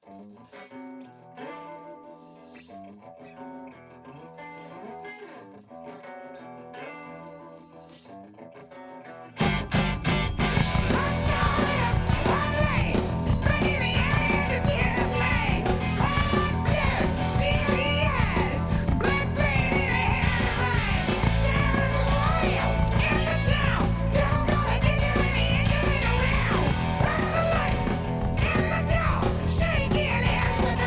Shaking hands with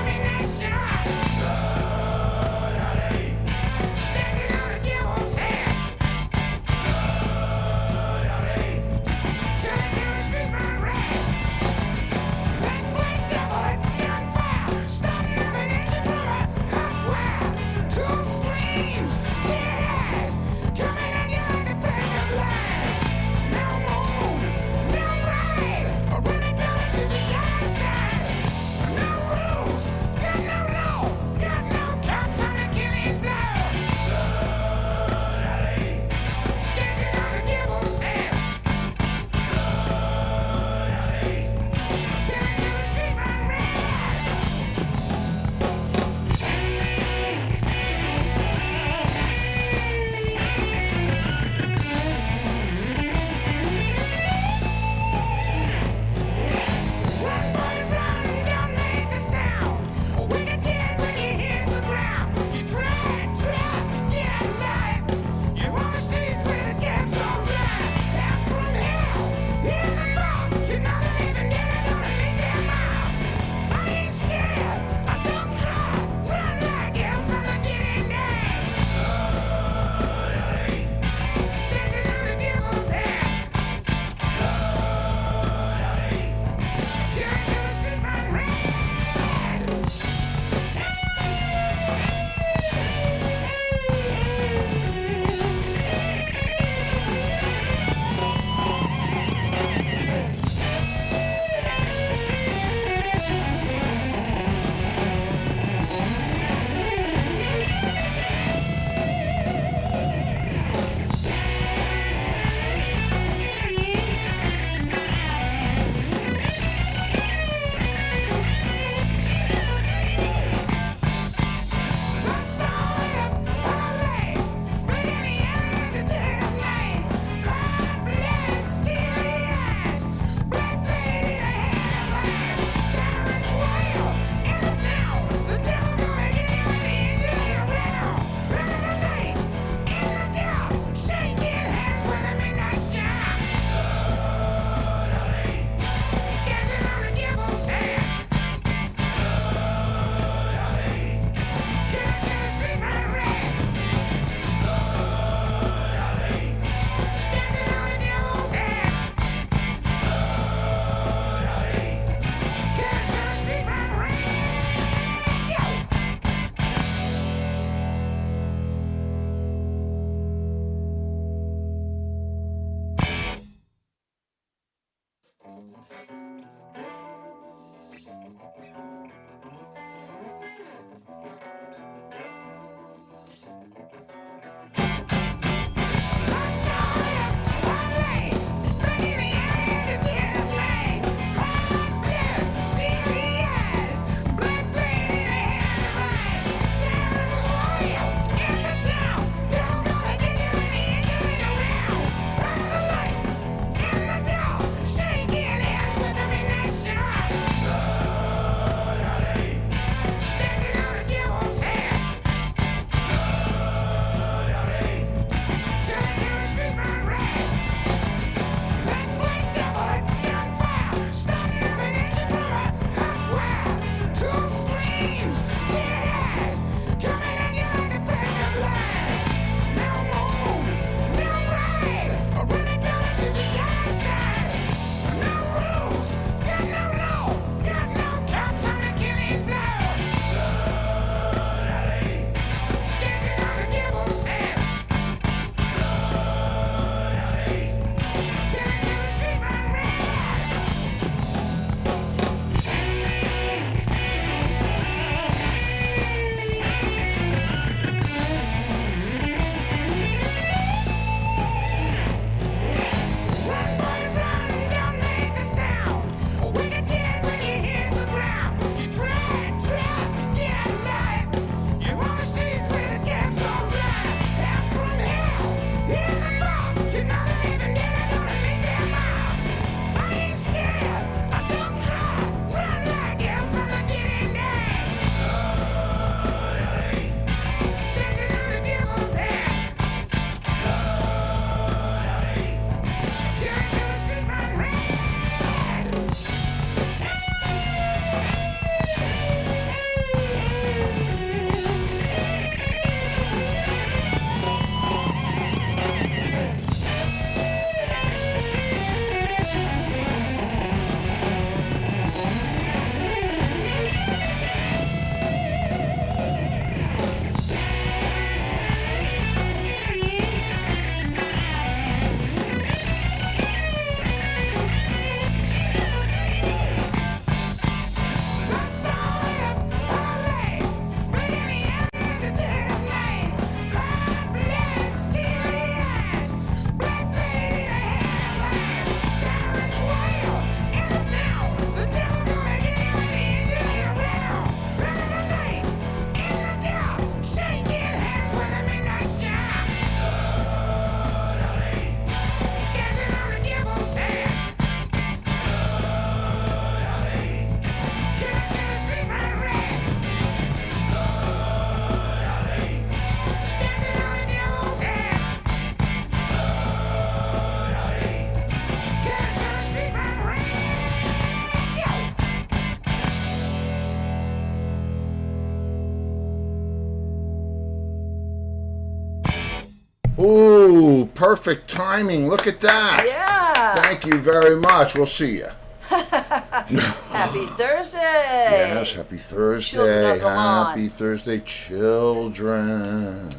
Ooh, perfect timing. Look at that. Yeah. Thank you very much. We'll see you. Happy Thursday. Yes, happy Thursday. Children of the lawn. Happy Thursday, children.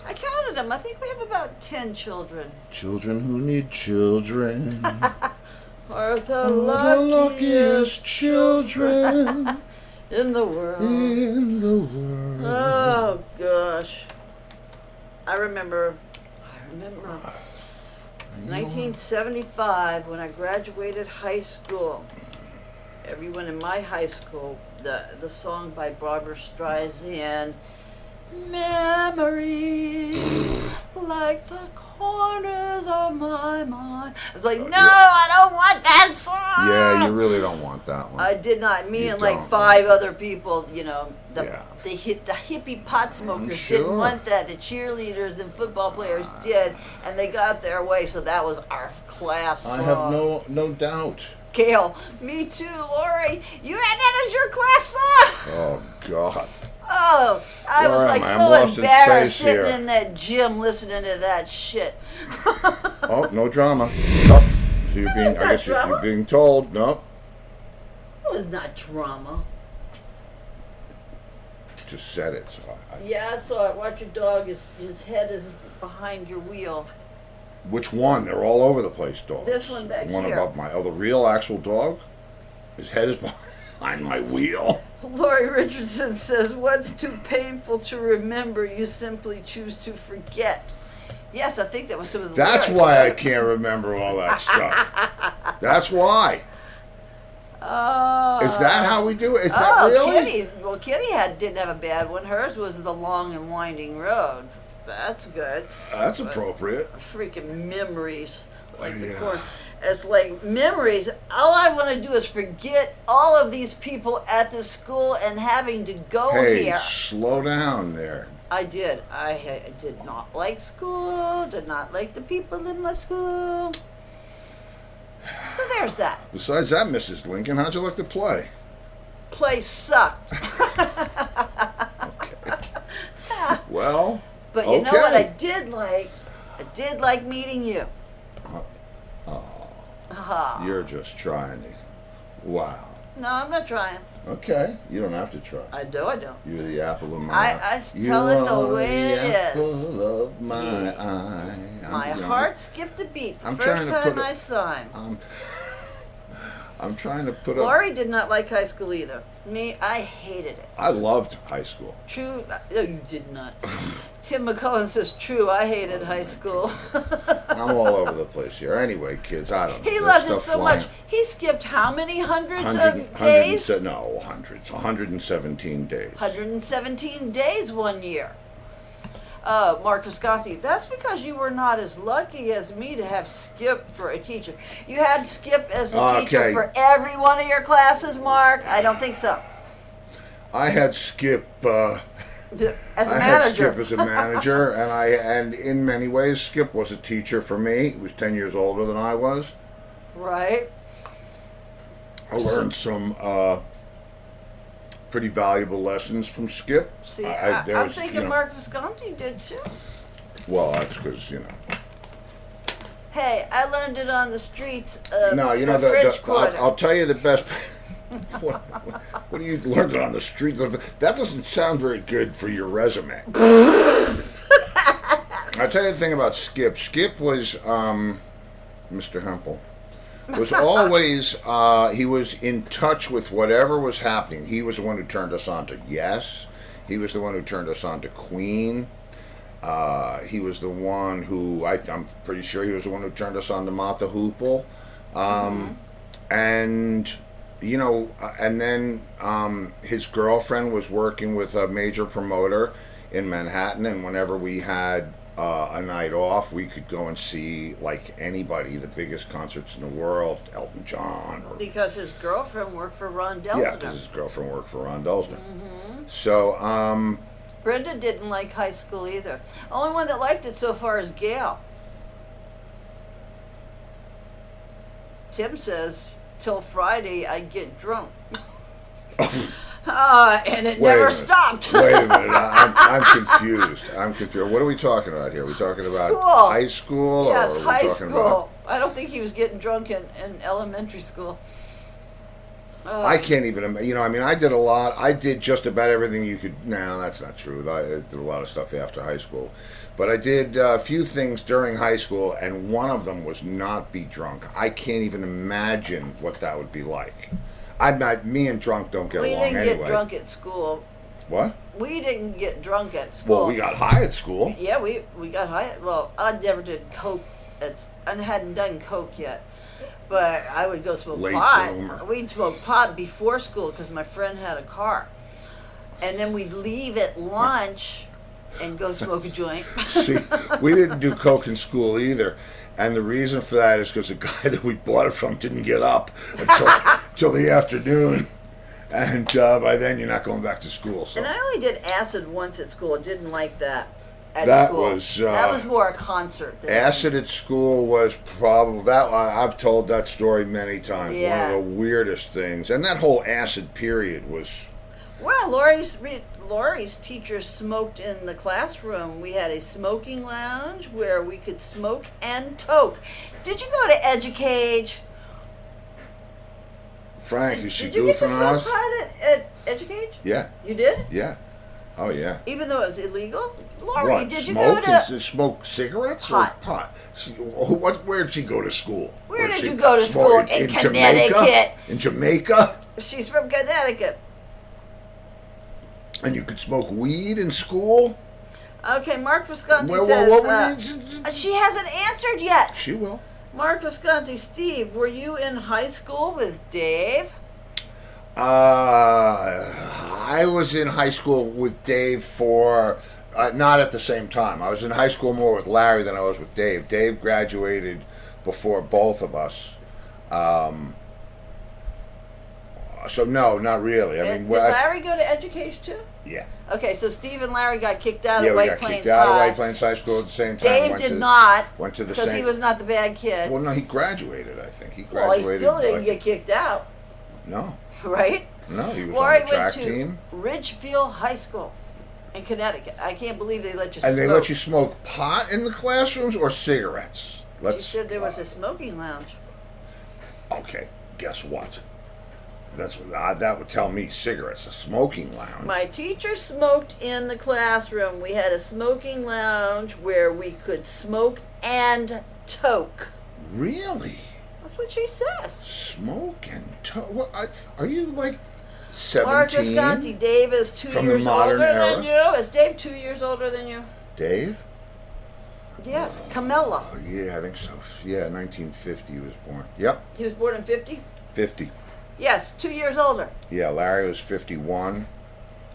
I counted them. I think we have about 10 children. Children who need children. Are the luckiest children in the world. in the world. Oh, gosh. I remember 1975 when I graduated high school. Everyone in my high school, the song by Barbra Streisand, memories like the corners of my mind. I was like, no, I don't want that song. Yeah, you really don't want that one. I did not. Me You and like don't. 5 other people, you know, the Yeah. hippie pot smokers Sure. didn't want that. The cheerleaders and football players did, and they got their way. So that was our class song. I have no doubt. Gail, me too, Lori. You had that as your class song. Oh God. Oh, I was Where like am I? I'm so lost in embarrassed space here. sitting in that gym listening to that shit. Oh, no drama. Oh, so you're being. I Not guess drama. you're being told. No, It was not drama. just said it. So Yeah, I saw it. Watch your dog. His head is behind your wheel. which one? They're all over the place, dogs. This one back the one here. above my. Oh, the real actual dog. His head is behind my wheel. Lori Richardson says, what's too painful to remember, you simply choose to forget. Yes, I think that was some of the That's lyrics. why I can't remember all that stuff. That's why. Is that how we do it? Is that really? Kitty didn't have a bad one. Hers was The Long and Winding Road. That's good. That's appropriate. Freaking memories. Like the Yeah. corn. It's like memories. All I want to do is forget all of these people at the school and having to go Hey, here. slow down there. I did. I did not like school. Did not like the people in my school. So there's that. Besides that, Mrs. Lincoln, how'd you like to play? Play sucked. Well, But you know what I did like? I did like meeting you. You're just trying to. Wow. No, I'm not trying. Okay, you don't have to try. I don't. You're the apple of my I eye. tell it the way it is. Apple of my eye. My heart skipped a beat the first trying to time put it- I saw him. I'm trying to put up. Lori did not like high school either. Me, I hated it. I loved high school. True. No, you did not. Tim McCullen says, true, I hated high school. I'm all over the place here. Anyway, kids, I don't know. He There's loved it stuff so flying. much. He skipped how many hundreds 100 of days? No, hundreds. 117 days. 117 days one year. Mark Visconti, that's because you were not as lucky as me to have Skip for a teacher. You had Skip as a teacher Okay. for every one of your classes, Mark? I don't think so. I had Skip. As a I had manager. Skip as a manager, and in many ways, Skip was a teacher for me. He was 10 years older than I was. Right. I learned some pretty valuable lessons from Skip. See, There I'm was, thinking Mark Visconti did too. Well, that's because, Hey, I learned it on the streets of No, the French Quarter. I'll tell you the best. What do you learn it on the streets of? That doesn't sound very good for your resume. I'll tell you the thing about Skip. Skip was Mr. Hempel. Was always he was in touch with whatever was happening. He was the one who turned us on to Yes. He was the one who turned us on to Queen. He was the one who I'm pretty sure he was the one who turned us on to Mata Hoople. And and then his girlfriend was working with a major promoter in Manhattan, and whenever we had a night off, we could go and see like anybody, the biggest concerts in the world, Elton John. Because his girlfriend worked for Ron Delsner. Yeah, because his girlfriend worked for Ron Delsner. So, Brenda didn't like high school either. The only one that liked it so far is Gail. Tim says, till Friday I get drunk. And it Wait a never minute. stopped. Wait a minute. I'm confused. I'm confused. What are we talking about here? Are we talking about School. high school? Yes, or are we high talking school. About, I don't think he was getting drunk in elementary school. I can't even, I mean, I did a lot. I did just about everything you could. No, that's not true. I did a lot of stuff after high school. But I did a few things during high school, and one of them was not be drunk. I can't even imagine what that would be like. I'm not, me and drunk don't get We along didn't anyway. get drunk at school. What? We didn't get drunk at school. Well, we got high at school. Yeah, we got high. Well, I never did coke. I hadn't done coke yet, but I would go smoke Late pot. bloomer. We'd smoke pot before school because my friend had a car, and then we'd leave at lunch and go smoke a joint. See, we didn't do coke in school either. And the reason for that is because the guy that we bought it from didn't get up until the afternoon. And by then, you're not going back to school. So. And I only did acid once at school. I didn't like that at That school. was, that was more a concert. Than Acid at school was probably that. I've told that story many times. Yeah. One of the weirdest things, and that whole acid period was. Well, Laurie's teachers smoked in the classroom. We had a smoking lounge where we could smoke and toke. Did you go to Educage? Frank, is she Did you get to goofing on smoke us? pot at Educage? Yeah, You did? yeah. Oh yeah. Even though it was illegal? Laurie, What? did you Smoke? go to... Smoke cigarettes Pot. or pot? Where'd she go to school? Where did she you go to smoke- school? In Jamaica? Connecticut. In Jamaica? She's from Connecticut. And you could smoke weed in school? Okay, Mark Visconti Well, says... what were she hasn't answered yet. She will. Mark Visconti, Steve, were you in high school with Dave? I was in high school with Dave for not at the same time. I was in high school more with Larry than I was with Dave. Dave graduated before both of us. So no, not really. I mean, Did Larry go to Education too? yeah. Okay, so Steve and Larry got kicked out Yeah, of we White got Plains kicked out of High. White Plains High School at the same time. Dave did not, Went to the because same. he was not the bad kid. Well, no, he graduated. I think he Well, he graduated. still didn't like- get kicked out, No, right? no, he was Laurie on the track went to team, Ridgefield High School in Connecticut. I can't believe they let you and smoke. they let you smoke pot in the classrooms or cigarettes. She said there was a smoking lounge. Okay, guess what? That's what that would tell me. Cigarettes, a smoking lounge. My teacher smoked in the classroom. We had a smoking lounge where we could smoke and toke. Really? That's what she says. Smoke and what? Are you like Mark 17? Visconti, Dave is 2 From the years modern older era? than you. Is Dave 2 years older than you? Dave? Yes, Camilla. Oh yeah, I think so. Yeah, 1950 he was born. Yep, He was born in 50? 50. Yes, 2 years older. Yeah, Larry was 51.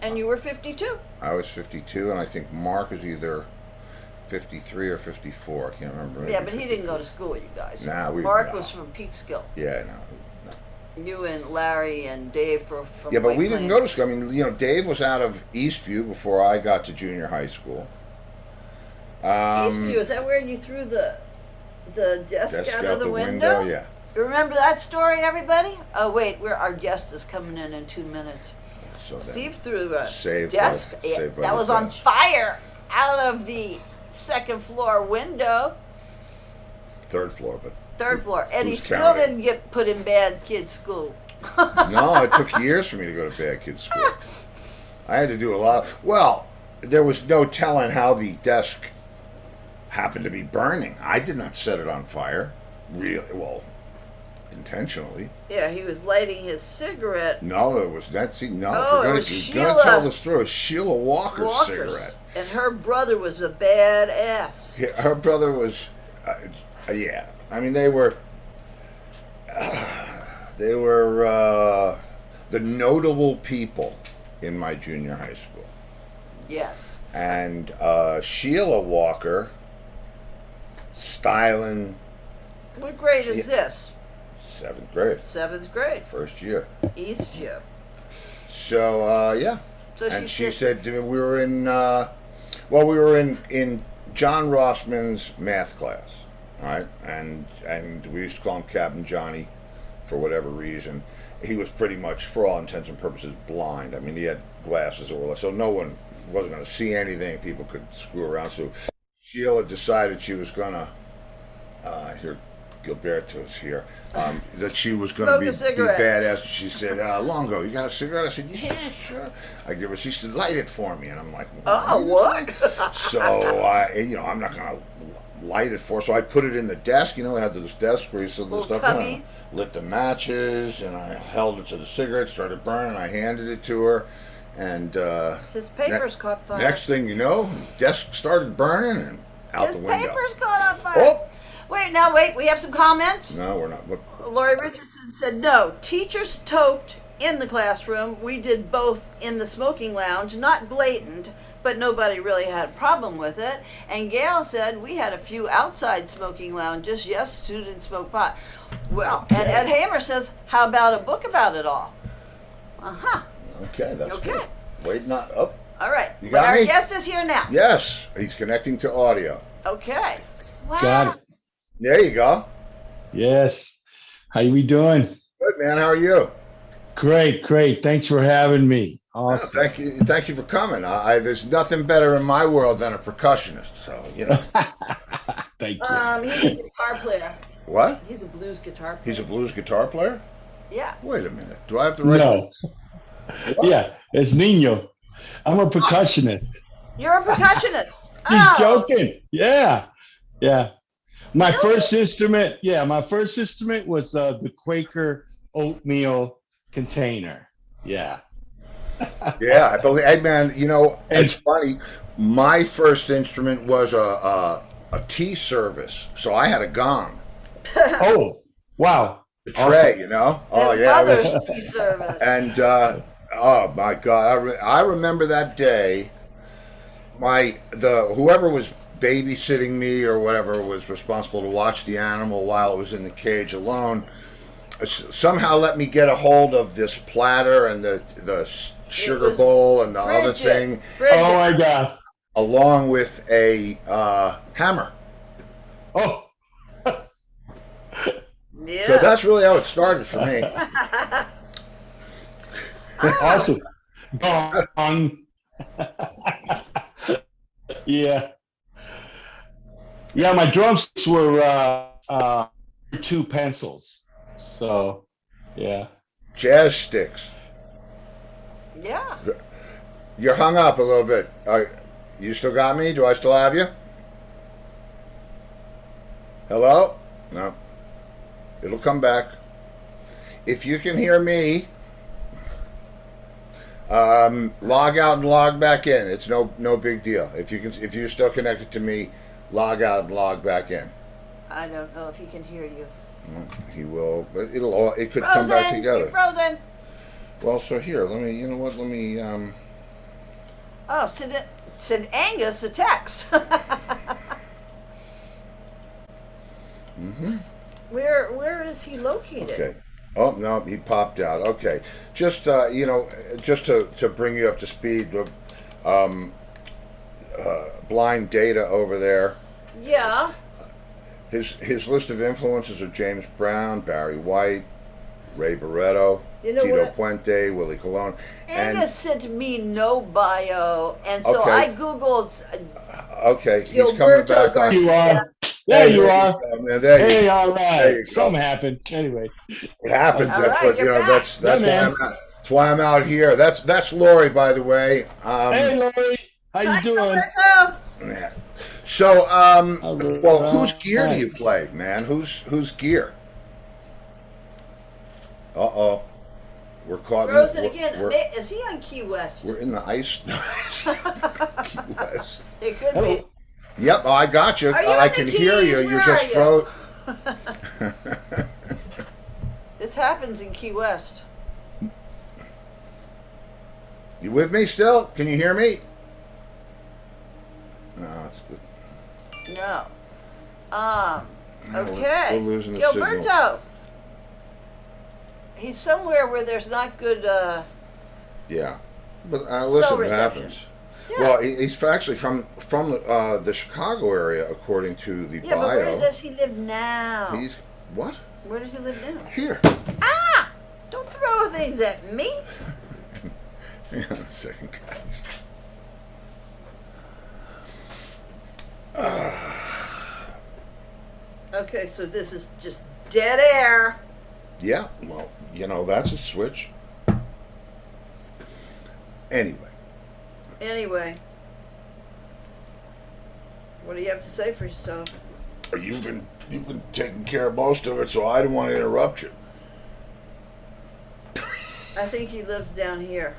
And you were 52. I was 52, and I think Mark was either 53 or 54. I can't remember. Maybe Yeah, but he didn't 54. go to school with you guys. Nah, Mark no. was from Peekskill. Yeah, no. You and Larry and Dave from Yeah, but White we didn't Plains. go to school. I mean, Dave was out of Eastview before I got to junior high school. Eastview, is that where you threw the desk out of the window? Yeah. Remember that story, everybody? Oh, wait, our guest is coming in 2 minutes. So then, Steve threw a Saved desk by- saved by that the was on desk. fire out of the second floor window, third floor, but third floor, and he Who's still counting? didn't get put in bad kid school. no, it took years for me to go to bad kids school. I had to do a lot. Well, there was no telling how the desk happened to be burning. I did not set it on fire, really. Well, intentionally. Yeah, he was lighting his cigarette. No, it was that. See, no, Oh, if it we're was gonna Sheila tell the story. It was Sheila Walker's Walker's. cigarette. And her brother was a badass. Her brother was, yeah. I mean, they were the notable people in my junior high school. Yes. And Sheila Walker, styling, What grade is this? 7th grade, 7th grade. first year. Eastview. So yeah. So And she said we were in, we were in John Rossman's math class, right? And we used to call him Captain Johnny for whatever reason. he was pretty much, for all intents and purposes, blind. I mean, he had glasses that were so no one wasn't going to see anything. People could screw around. So Sheila decided she was going to, here, Gilberto's here, that she was going to be badass. She said, Longo, you got a cigarette? I said, yeah, sure. I give her, she said, light it for me. And I'm like, what? So, I'm not going to light it for her. So I put it in the desk. I had this desk where you said the stuff on. Lit the matches, and I held it to the cigarette, started burning. I handed it to her, and his papers caught fire. Next thing you know, desk started burning and out the window. His papers caught on fire. Oh! Wait, we have some comments? No, we're not. Laurie Richardson said, no, teachers toked in the classroom. We did both in the smoking lounge, not blatant, but nobody really had a problem with it. And Gail said, we had a few outside smoking lounges. Yes, students smoke pot. Well, okay. And Ed Hamer says, how about a book about it all? Uh-huh. Okay, that's good. Wait, not up. All right. You got me? Our guest is here now. Yes, he's connecting to audio. Okay. Wow. Got it. There you go. Yes. How we doing? Good, man. How are you? Great. Thanks for having me. Awesome. Thank you for coming. There's nothing better in my world than a percussionist. So Thank you. He's a guitar player. What? He's a blues guitar player. He's a blues guitar player? Yeah. Wait a minute. Do I have the right? No. Yeah, it's Nino. I'm a percussionist. You're a percussionist. He's joking. Yeah. My first instrument was the Quaker oatmeal container. Yeah. Yeah, I believe. Hey, man, it's funny. My first instrument was a tea service, so I had a gong. Oh, wow. A tray, awesome. Oh, yeah. Tea service. And, oh, my God. I remember that day. Whoever was babysitting me or whatever was responsible to watch the animal while it was in the cage alone somehow let me get a hold of this platter and the sugar bowl and the other thing. Oh my God! Along with a hammer. Oh. Yeah. So that's really how it started for me. Awesome. Gong. Yeah. Yeah, my drumsticks were 2 pencils. So, yeah. Jazz sticks. Yeah. You're hung up a little bit. You still got me? Do I still have you? Hello? No. It'll come back. If you can hear me, log out and log back in. It's no big deal. If you're still connected to me, log out and log back in. I don't know if he can hear you. He will, but it could frozen. come back together. You're frozen. Well, so here, let me. Oh, send Angus a text. Mm-hmm. Where is he located? Okay. Oh no, he popped out. Okay, just just to bring you up to speed. Blind Data over there. Yeah. His list of influences are James Brown, Barry White, Ray Barretto, Tito Puente, Willie Colon. Angus sent me no bio, and so Okay. I googled. Okay, he's coming back on. You are. There you are. Hey, all right. There you go. Something happened. Anyway. It happens. All That's right, what you're back. That's Yeah, why man. that's why I'm out here. That's Lori, by the way. Hey, Lori. How you doing? Yeah. So, well, whose gear Hi. do you play, man? Whose gear? Uh-oh. We're caught. Frozen again. We're, Is he on Key West? we're in the ice. Key West. It could Hello. be. Yep, I got you. Are you I in the can hear Keys? you. You Where just are you? froze. This happens in Key West. You with me still? Can you hear me? No, it's good. No. No, Okay. we're losing the Gilberto. signal. He's somewhere where there's not good. Yeah, but listen, it reception. happens. Yeah. Well, he's actually from the Chicago area, according to the Yeah, bio. but where does he live now? He's what? Where does he live now? Here. Ah! Don't throw things at me. Hang on a second, guys. Okay, so this is just dead air. Yeah, well, that's a switch. Anyway, what do you have to say for yourself? You've been taking care of most of it, so I didn't want to interrupt you. I think he lives down here,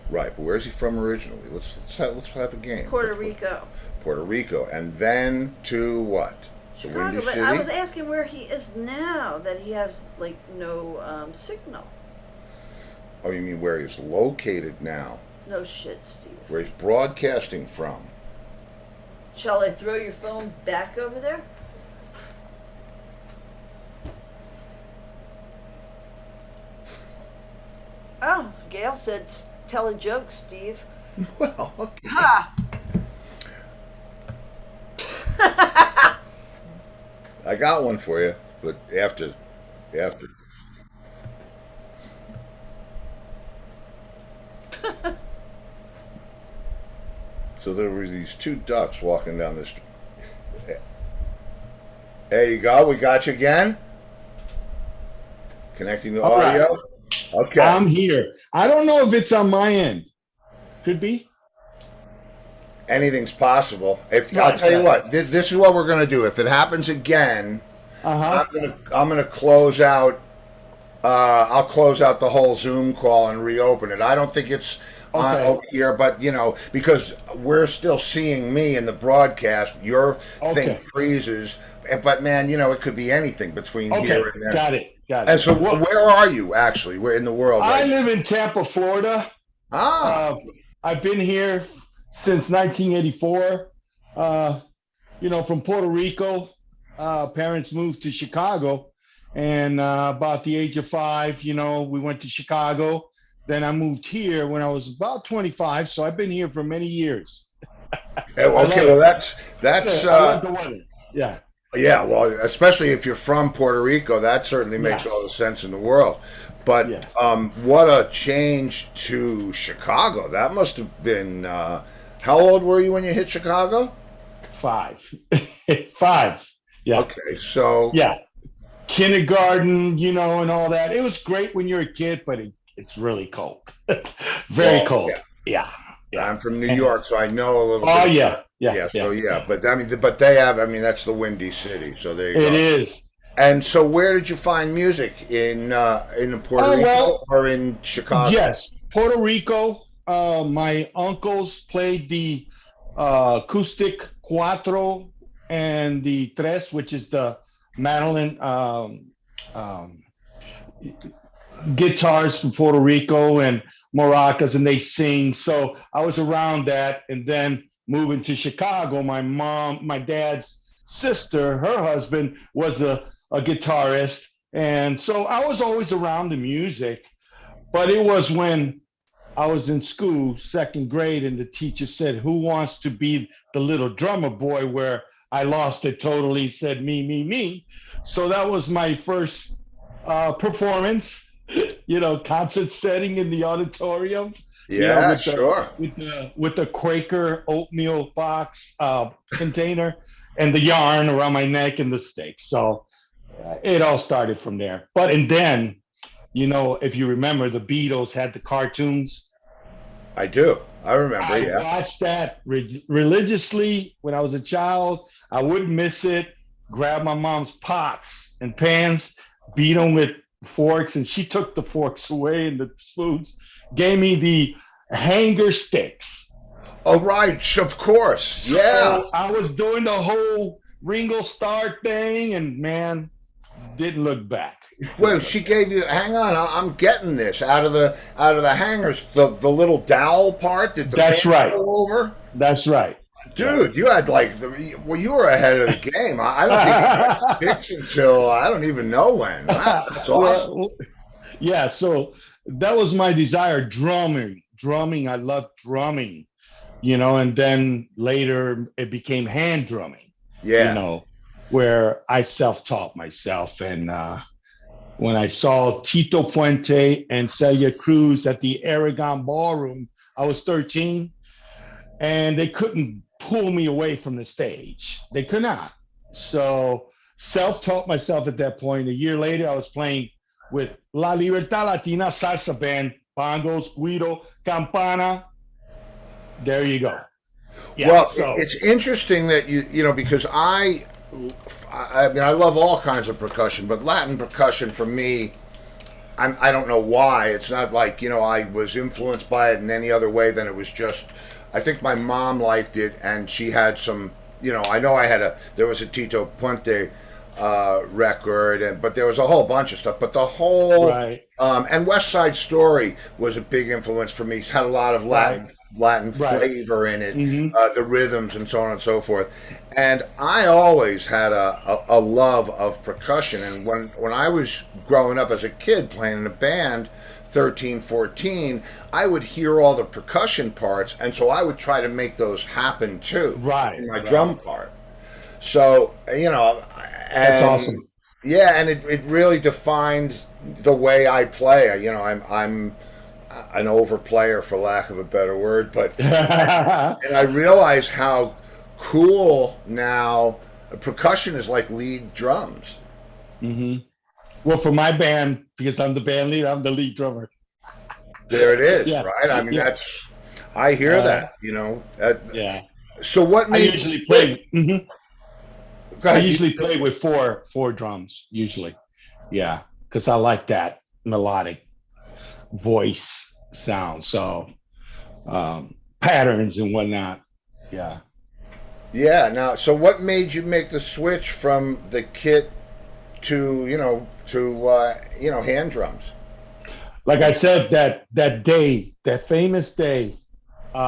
Right, but where's he from originally? Let's have a game. Puerto Rico. Puerto Rico, and then to what? The Chicago, Windy but City? I was asking where he is now, that he has like no signal. Oh, you mean where he's located now? No shit, Steve. Where he's broadcasting from? Shall I throw your phone back over there? Oh, Gail said, tell a joke, Steve. Well, okay. Ha! I got one for you, but after. So there were these two ducks walking down the street. There you go. We got you again. Connecting the All right. audio. Okay. I'm here. I don't know if it's on my end. Could be. Anything's possible. I'll Right, tell you right. what. This is what we're going to do. If it happens again, Uh-huh. I'm gonna close out. I'll close out the whole Zoom call and reopen it. I don't think it's on Okay. over here, but because we're still seeing me in the broadcast, your thing Okay. freezes. But man, it could be anything between Okay. here and there. Got it. And so, where are you actually? Where in the world? I Right? live in Tampa, Florida. Ah, I've been here since 1984. From Puerto Rico. Parents moved to Chicago, and about the age of 5, we went to Chicago. Then I moved here when I was about 25, so I've been here for many years. okay. Well, that's I love the weather. Yeah. yeah. Well, especially if you're from Puerto Rico, that certainly makes Yes. all the sense in the world. But Yeah. what a change to Chicago! That must have been. How old were you when you hit Chicago? 5. 5. Yeah. Okay, so Yeah. Kindergarten, and all that. It was great when you're a kid, but it's really cold. Very Well, cold. yeah. Yeah. I'm from New York, so I know a little. Oh, bit. yeah. Yeah. So yeah, but they have. I mean, that's the Windy City. So there you It go. is. And so, where did you find music in Puerto Rico well, or in Chicago? Yes, Puerto Rico. My uncles played the acoustic cuatro and the tres, which is the mandolin guitars from Puerto Rico and maracas, and they sing. So I was around that, and then moving to Chicago, my dad's sister, her husband was a guitarist, and so I was always around the music. But it was when I was in school, second grade, and the teacher said, "Who wants to be the little drummer boy?" Where I lost it totally, said me, me, me. So that was my first performance, concert setting in the auditorium. Yeah, with sure. With the Quaker oatmeal box container and the yarn around my neck and the sticks. So it all started from there. And then, if you remember, the Beatles had the cartoons. I do. I remember. I watched that religiously when I was a child. I wouldn't miss it. Grab my mom's pots and pans, beat them with forks, and she took the forks away and the spoons, gave me the hanger sticks. Oh, right. Of course. Yeah. So I was doing the whole Ringo Starr thing, and man, didn't look back. Well, she gave you. Hang on, I'm getting this out of the hangers. The little dowel part that the That's pants right. go over. That's right. Dude, you had you were ahead of the game. I don't think you got picked until I don't even know when. Wow, that's awesome. Well, yeah, so that was my desire, drumming. I loved drumming, and then later it became hand drumming. Yeah. Where I self-taught myself, and when I saw Tito Puente and Celia Cruz at the Aragon Ballroom. I was 13, and they couldn't pull me away from the stage. They could not. So self-taught myself at that point. A year later, I was playing with La Libertad Latina Salsa Band, bongos, guido, campana. There you go. Yeah, Well, so it's interesting that you know, because I mean, I love all kinds of percussion, but Latin percussion for me, I don't know why. It's not like, you know, I was influenced by it in any other way than it was just, I think my mom liked it, and she had some, you know, I know there was a Tito Puente record, but there was a whole bunch of stuff. But the whole, right, and West Side Story was a big influence for me. It's had a lot of Latin right. flavor in it, Hmm. the rhythms and so on and so forth. And I always had a love of percussion. And when I was growing up as a kid playing in a band, 13, 14, I would hear all the percussion parts, and so I would try to make those happen too Right, in my right. drum part. So, you know, That's and awesome. yeah, and it really defined the way I play. You know, I'm an overplayer, for lack of a better word, but and I realize how cool now percussion is like lead drums. Hmm. Well, for my band, because I'm the band leader, I'm the lead drummer. There it is, Yeah, right? I mean, yeah, I hear uh, that, you know. yeah. So what I made you usually switch? play. Mhm. Go I ahead. usually play with four drums. Usually, yeah, because I like that melodic voice sound. So patterns and whatnot. Yeah. Yeah. Now, so what made you make the switch from the kit to hand drums? Like I said, that day, that famous day,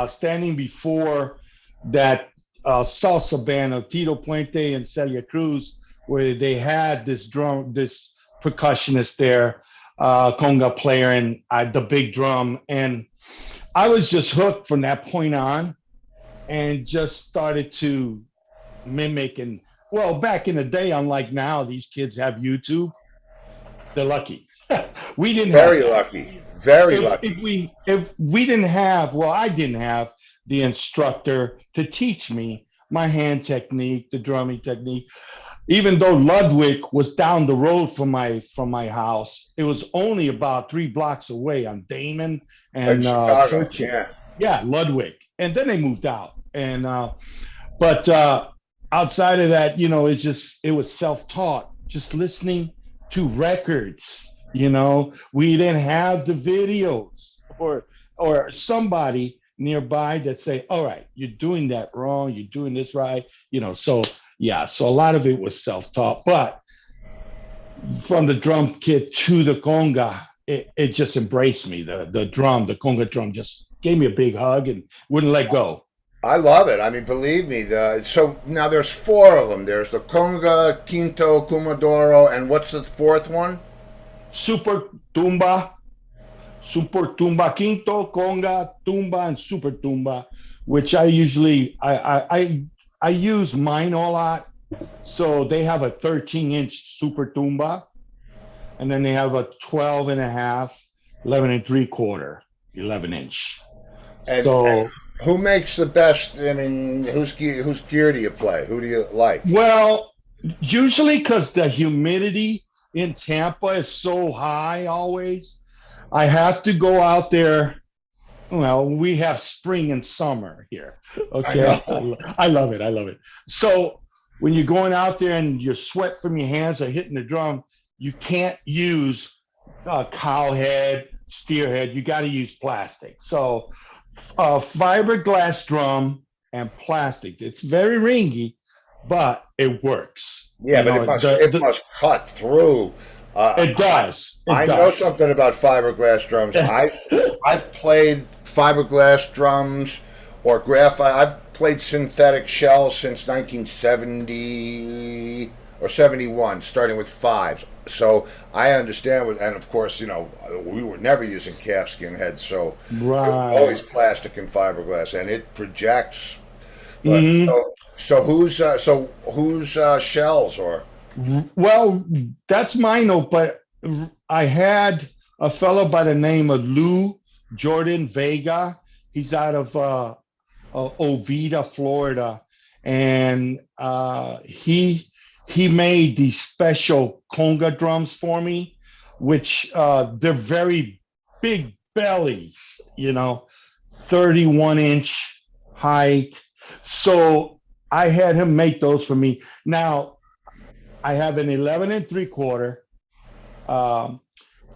standing before that salsa band of Tito Puente and Celia Cruz, where they had this percussionist there, conga player, and the big drum, and I was just hooked from that point on, and just started to mimic. And well, back in the day, unlike now, these kids have YouTube. They're lucky. We didn't have Very that. lucky. Very if lucky. if we if we didn't have, well, I didn't have the instructor to teach me my hand technique, the drumming technique. Even though Ludwig was down the road from my house, it was only about 3 blocks away on Damon In and Chicago, Churchill. yeah. Yeah, Ludwig, and then they moved out. And but outside of that, it was self-taught, just listening to records. We didn't have the videos or somebody nearby that say, all right, you're doing that wrong, you're doing this right. So yeah, so a lot of it was self-taught. But from the drum kit to the conga, it just embraced me. The conga drum just gave me a big hug and wouldn't let go. I love it. I mean, believe me. So now there's four of them. There's the conga, quinto, comodoro, and what's the fourth one? Super tumba, super tumba quinto, conga, tumba, and super tumba, which I usually I use mine a lot. So they have a 13-inch super tumba, and then they have a 12 and a half, 11 and 3/4, 11-inch. And So, who makes the best? I mean, whose gear do you play? Who do you like? well, usually because the humidity in Tampa is so high always, I have to go out there. Well, we have spring and summer here. I Okay. know. I love it. I love it. So when you're going out there and your sweat from your hands are hitting the drum, you can't use cow head, steer head. You got to use plastic. So fiberglass drum and plastic. It's very ringy, but it works. Yeah, but it must cut through. It does. It I know does. something about fiberglass drums. I've played fiberglass drums or graphite. I've played synthetic shells since 1970 or 71, starting with fives. So I understand, and of course, we were never using calfskin heads, so it was always Right. plastic and fiberglass, and it projects. But Hmm. so who's shells or Well, that's mine, though. But I had a fellow by the name of Lou Jordan Vega. He's out of Oviedo, Florida, and he made these special conga drums for me, which they're very big bellies, 31-inch height. So I had him make those for me. Now I have an 11 and 3/4,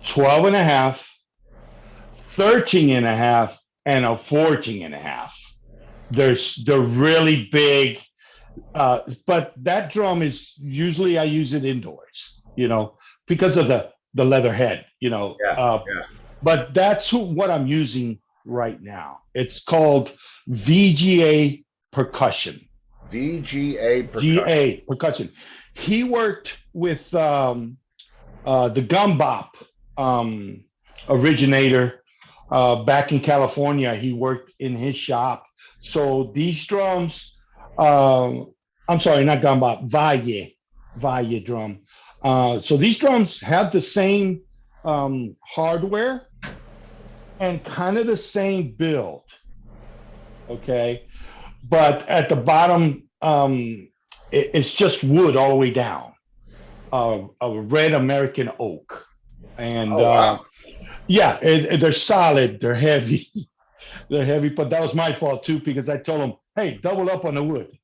12 and a half, 13 and a half, and a 14 and a half. They're really big, but that drum is usually I use it indoors, because of the leather head, Yeah. But that's what I'm using right now. It's called VGA Percussion. VGA percussion. GA Percussion. He worked with the Gumbop originator back in California. He worked in his shop. So these drums, I'm sorry, not Gumbop, Valle drum. So these drums have the same hardware and kind of the same build. Okay. But at the bottom, it's just wood all the way down, a red American oak. And wow. yeah, they're solid, they're heavy. They're heavy, but that was my fault too, because I told them, hey, double up on the wood.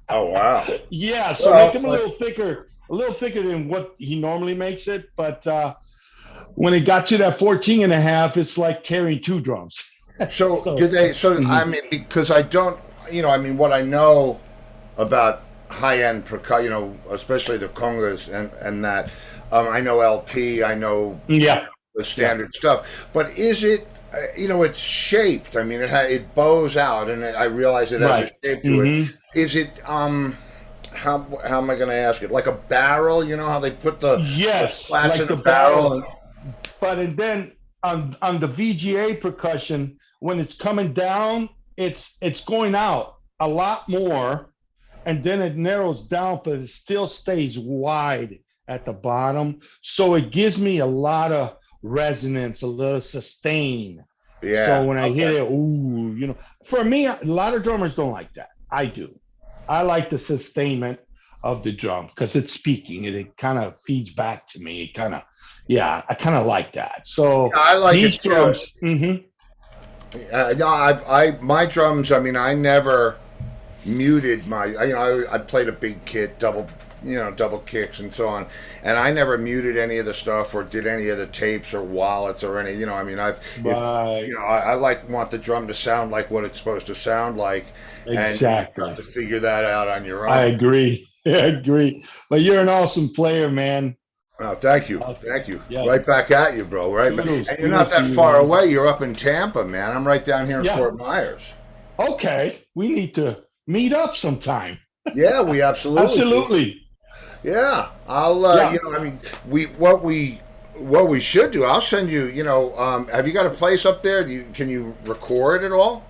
Oh, wow. Yeah, so make them a little thicker than what he normally makes it. But when it got to that 14 and a half, it's like carrying two drums. So did they? So I mean, because I don't, what I know about high-end percussion, especially the congas and that, I know LP, I know the standard stuff, but is it? It's shaped. I mean, it bows out, and I realize it has a shape to it. Is it? How am I going to ask it? Like a barrel? You know how they put the slats in the barrel. But then on the VGA percussion, when it's coming down, it's going out a lot more, and then it narrows down, but it still stays wide at the bottom. So it gives me a lot of resonance, a little sustain. Yeah. So when I hit it, ooh, for me, a lot of drummers don't like that. I do. I like the sustainment of the drum because it's speaking and it kind of feeds back to me. It kind of, I kind of like that. So I like these drums. My drums. I mean, I never muted my. I played a big kit, double kicks and so on, and I never muted any of the stuff or did any of the tapes or wallets or any. I mean, I want the drum to sound like what it's supposed to sound like. Exactly. And you have to figure that out on your own. I agree. But you're an awesome player, man. Oh, thank you. Yeah. Right back at you, bro. Right, and you're not that far away. You're up in Tampa, man. I'm right down here in Fort Myers. Okay, we need to meet up sometime. Yeah, we absolutely. Yeah, I'll. I mean, what we should do. I'll send you. Have you got a place up there? Can you record at all?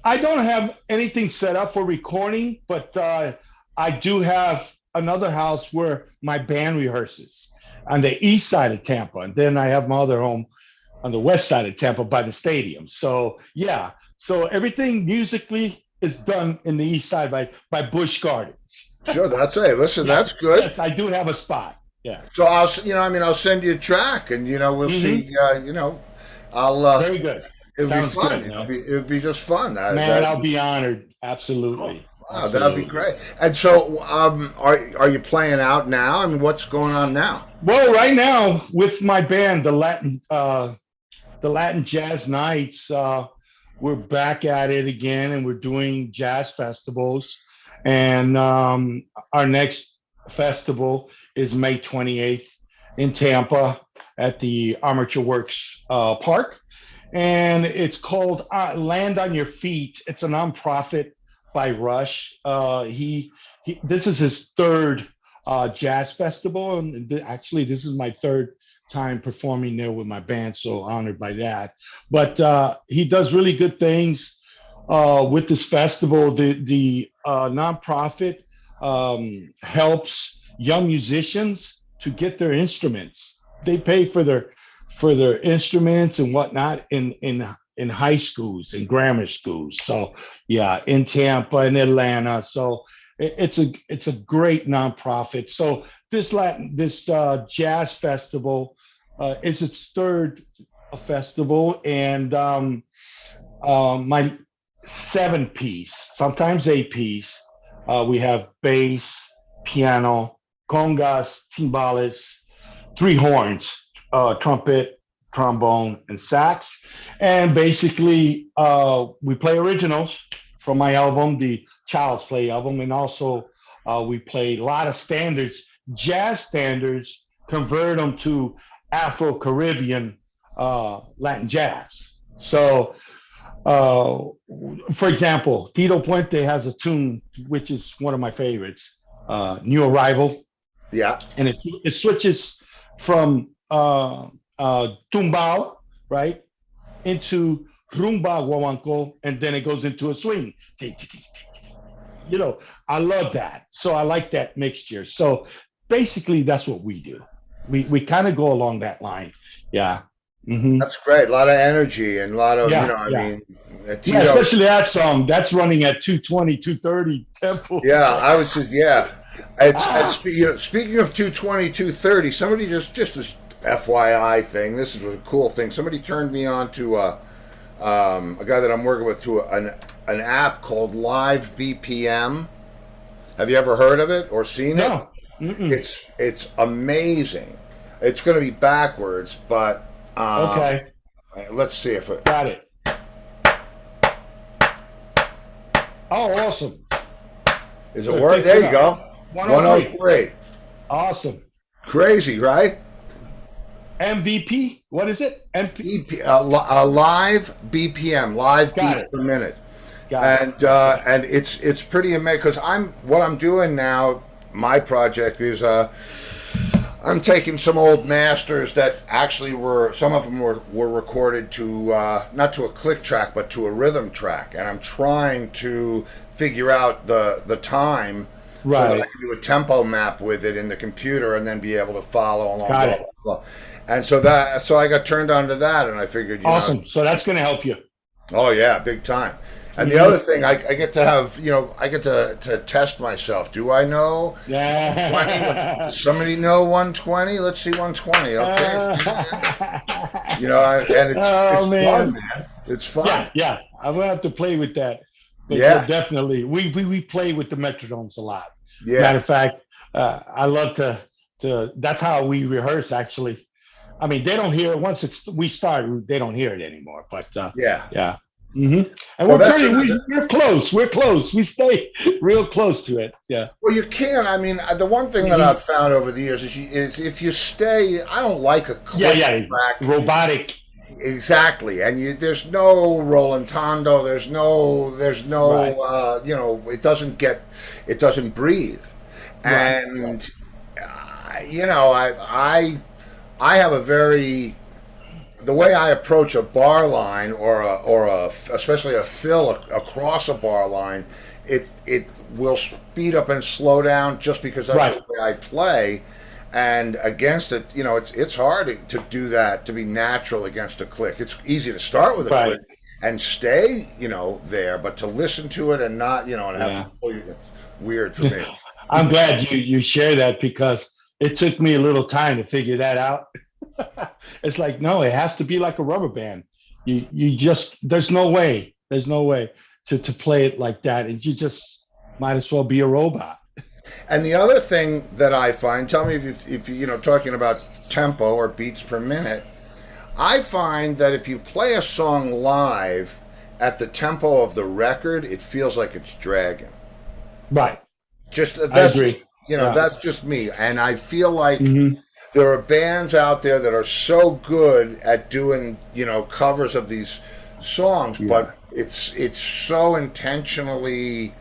I don't have anything set up for recording, but I do have another house where my band rehearses on the east side of Tampa, and then I have my other home on the west side of Tampa by the stadium. So so everything musically is done in the east side by Busch Gardens. Sure, that's right. Listen, that's good. Yes, I do have a spot. Yeah. So I'll send you a track, and we'll see. I'll. Very good. It'll Sounds be fun. good, It'll be just fun. Man, I'll be honored. Absolutely. Wow, that'd be great. And so, are you playing out now? I mean, what's going on now? Well, right now with my band, the Latin Jazz Nights, we're back at it again, and we're doing jazz festivals. And our next festival is May 28th in Tampa at the Armature Works Park. And it's called Land on Your Feet. It's a nonprofit by Rush. This is his third jazz festival. And actually, this is my third time performing there with my band. So honored by that. But he does really good things with this festival. The nonprofit helps young musicians to get their instruments. They pay for their instruments and whatnot in high schools and grammar schools. So yeah, in Tampa and Atlanta. So it's a great nonprofit. So this jazz festival is its third festival, and my 7-piece, sometimes 8-piece. We have bass, piano, congas, timbales, 3 horns, trumpet, trombone, and sax. And basically, we play originals from my album, the Child's Play album, and also we play a lot of standards, jazz standards, convert them to Afro-Caribbean Latin jazz. So, for example, Tito Puente has a tune which is one of my favorites, New Arrival. Yeah. And it switches from tumbao, right, into rumba guaguancó, and then it goes into a swing. You know, I love that. So I like that mixture. So basically, that's what we do. We kind of go along that line. Yeah. Mm-hmm. That's great. A lot of energy and a lot of, I mean, yeah, especially that song. That's running at 220, 230 tempo. Yeah, I was just, yeah. Speaking of 220, 230, somebody just this FYI thing, this is a cool thing. Somebody turned me on to a guy that I'm working with, to an app called Live BPM. Have you ever heard of it or seen it? No. It's amazing. It's going to be backwards, but okay. Let's see if it Got it. Oh, awesome. is it work. There you go. 103. Awesome. Crazy, right? MVP. What is it? MP. Live BPM, live Got beats it. per minute. Got it. And it's pretty amazing because what I'm doing now. My project is I'm taking some old masters that actually some of them were recorded to not to a click track but to a rhythm track, and I'm trying to figure out the time so that I can do a tempo map with it in the computer and then be able to follow along. Got it. And so I got turned on to that, and I figured, awesome. So that's going to help you. Oh yeah, big time. And the other thing, I get to have, I get to test myself. Do I know 120? Does somebody know 120? Let's see 120. Okay. And it's fun, man. It's fun. Yeah. I'm going to have to play with that. But definitely. We play with the metronomes a lot. Yeah. Matter of fact, I love to that's how we rehearse, actually. I mean, they don't hear it once we start, they don't hear it anymore. But yeah. Mm-hmm. And we're close. We're close. We stay real close to it. Yeah. Well, you can. I mean, the one thing that I've found over the years is if you stay. I don't like a click track. Robotic. Exactly, and there's no Rolantando. There's no. It doesn't breathe, and I have a very. The way I approach a bar line especially a fill across a bar line, it will speed up and slow down just because that's the way I play. And against it, it's hard to do that, to be natural against a click. It's easy to start with a click and stay, there, but to listen to it and not, and have to pull you, it's weird for me. I'm glad you share that because it took me a little time to figure that out. It's like, no, it has to be like a rubber band. You just, there's no way to play it like that. And you just might as well be a robot. And the other thing that I find, tell me if you talking about tempo or beats per minute, I find that if you play a song live at the tempo of the record, it feels like it's dragging. Right. I agree. That's just me. And I feel like there are bands out there that are so good at doing, covers of these songs, but it's so intentionally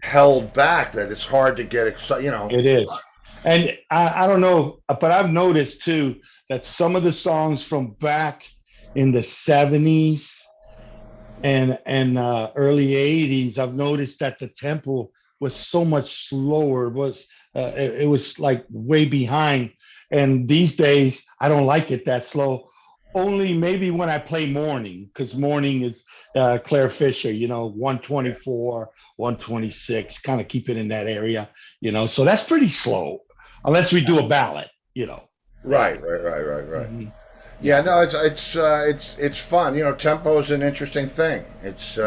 held back that it's hard to get excited. It is. And I don't know, but I've noticed too that some of the songs from back in the 70s and early 80s, I've noticed that the tempo was so much slower. It was like way behind. And these days, I don't like it that slow. Only maybe when I play morning, because morning is Claire Fisher, 124, 126, kind of keep it in that area, So that's pretty slow, unless we do a ballad. Right. Mhm. Yeah, Yeah. no, it's fun. Tempo is an interesting thing. It's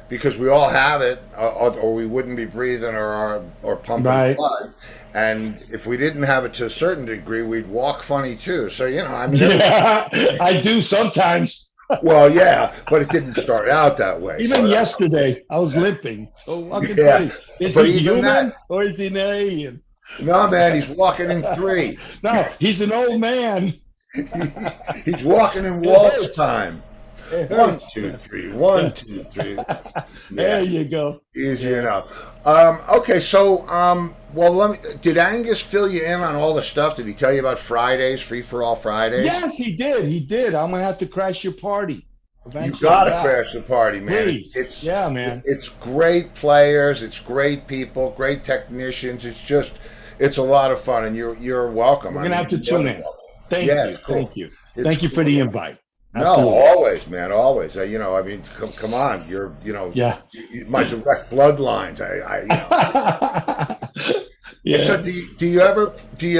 because we all have it, or we wouldn't be breathing or pumping Right. blood. And if we didn't have it to a certain degree, we'd walk funny too. So I mean, Yeah, I do sometimes. well, yeah, but it didn't start out that way. So Even yesterday, I was limping. So fucking yeah, funny. Is but he even human that, or is he an alien? no, man, he's walking in three. No, he's an old man. He's walking in It waltz hurts. time. It One, hurts. two, three. One, two, three. There Yeah. you go. Easy Yeah. enough. Okay, so well, did Angus fill you in on all the stuff? Did he tell you about Fridays, free for all Fridays? Yes, he did. He did. I'm gonna have to crash your party You eventually. gotta Yeah, crash the party, man. please. Yeah, man. It's great players, it's great people, great technicians. It's a lot of fun, and you're welcome. We're I gonna mean, have to you're tune more in. than welcome. Thank Yeah, you. it's cool. Thank you. It's Thank you for cool. the invite. No, Absolutely. always, man, always. I mean, come on, you're Yeah. my direct bloodlines. Yeah. So do you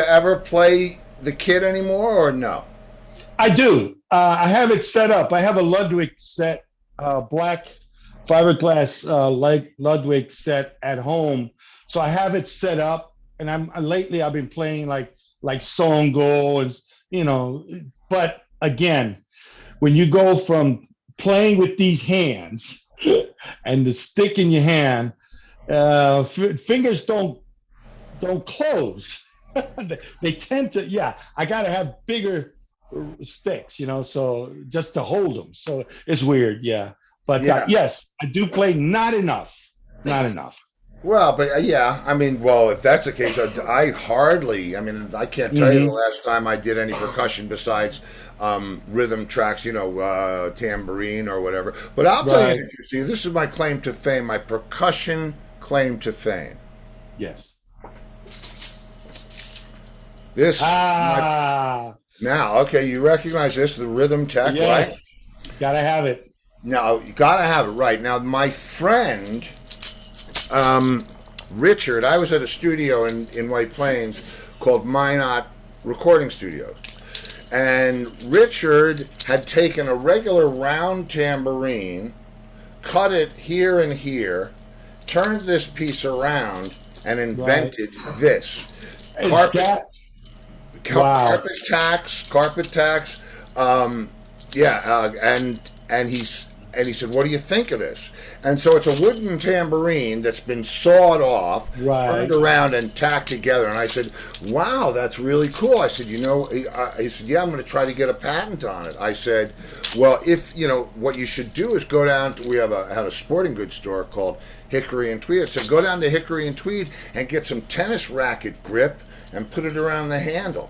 ever play the kid anymore or no? I do. I have it set up. I have a Ludwig set, black fiberglass Ludwig set at home. So I have it set up, and lately I've been playing like Songo and But again, when you go from playing with these hands and the stick in your hand, fingers don't close. They tend to, yeah. I got to have bigger sticks, so just to hold them. So it's weird, yeah. But Yeah. yes, I do play. Not enough. Not enough. Well, but yeah, I mean, well, if that's the case, I hardly. I mean, I can't tell you the last time I did any percussion besides rhythm tracks, tambourine or whatever. But I'll tell Right. you, see, this is my claim to fame, my percussion claim to fame. Yes. This Ah, okay, you recognize this, the rhythm tech, right? yes. Gotta have it. Now you gotta have it right. Now, my friend Richard, I was at a studio in White Plains called Minot Recording Studios, and Richard had taken a regular round tambourine, cut it here and here, turned this piece around, and invented this It's carpet got, wow. carpet tacks. And he said, "What do you think of this?" And so it's a wooden tambourine that's been sawed off, Right. turned around, and tacked together. And I said, "Wow, that's really cool." I said, he said, "Yeah, I'm going to try to get a patent on it." I said, "Well, if what you should do is go down. We had a sporting goods store called Hickory and Tweed. So go down to Hickory and Tweed and get some tennis racket grip and put it around the handle."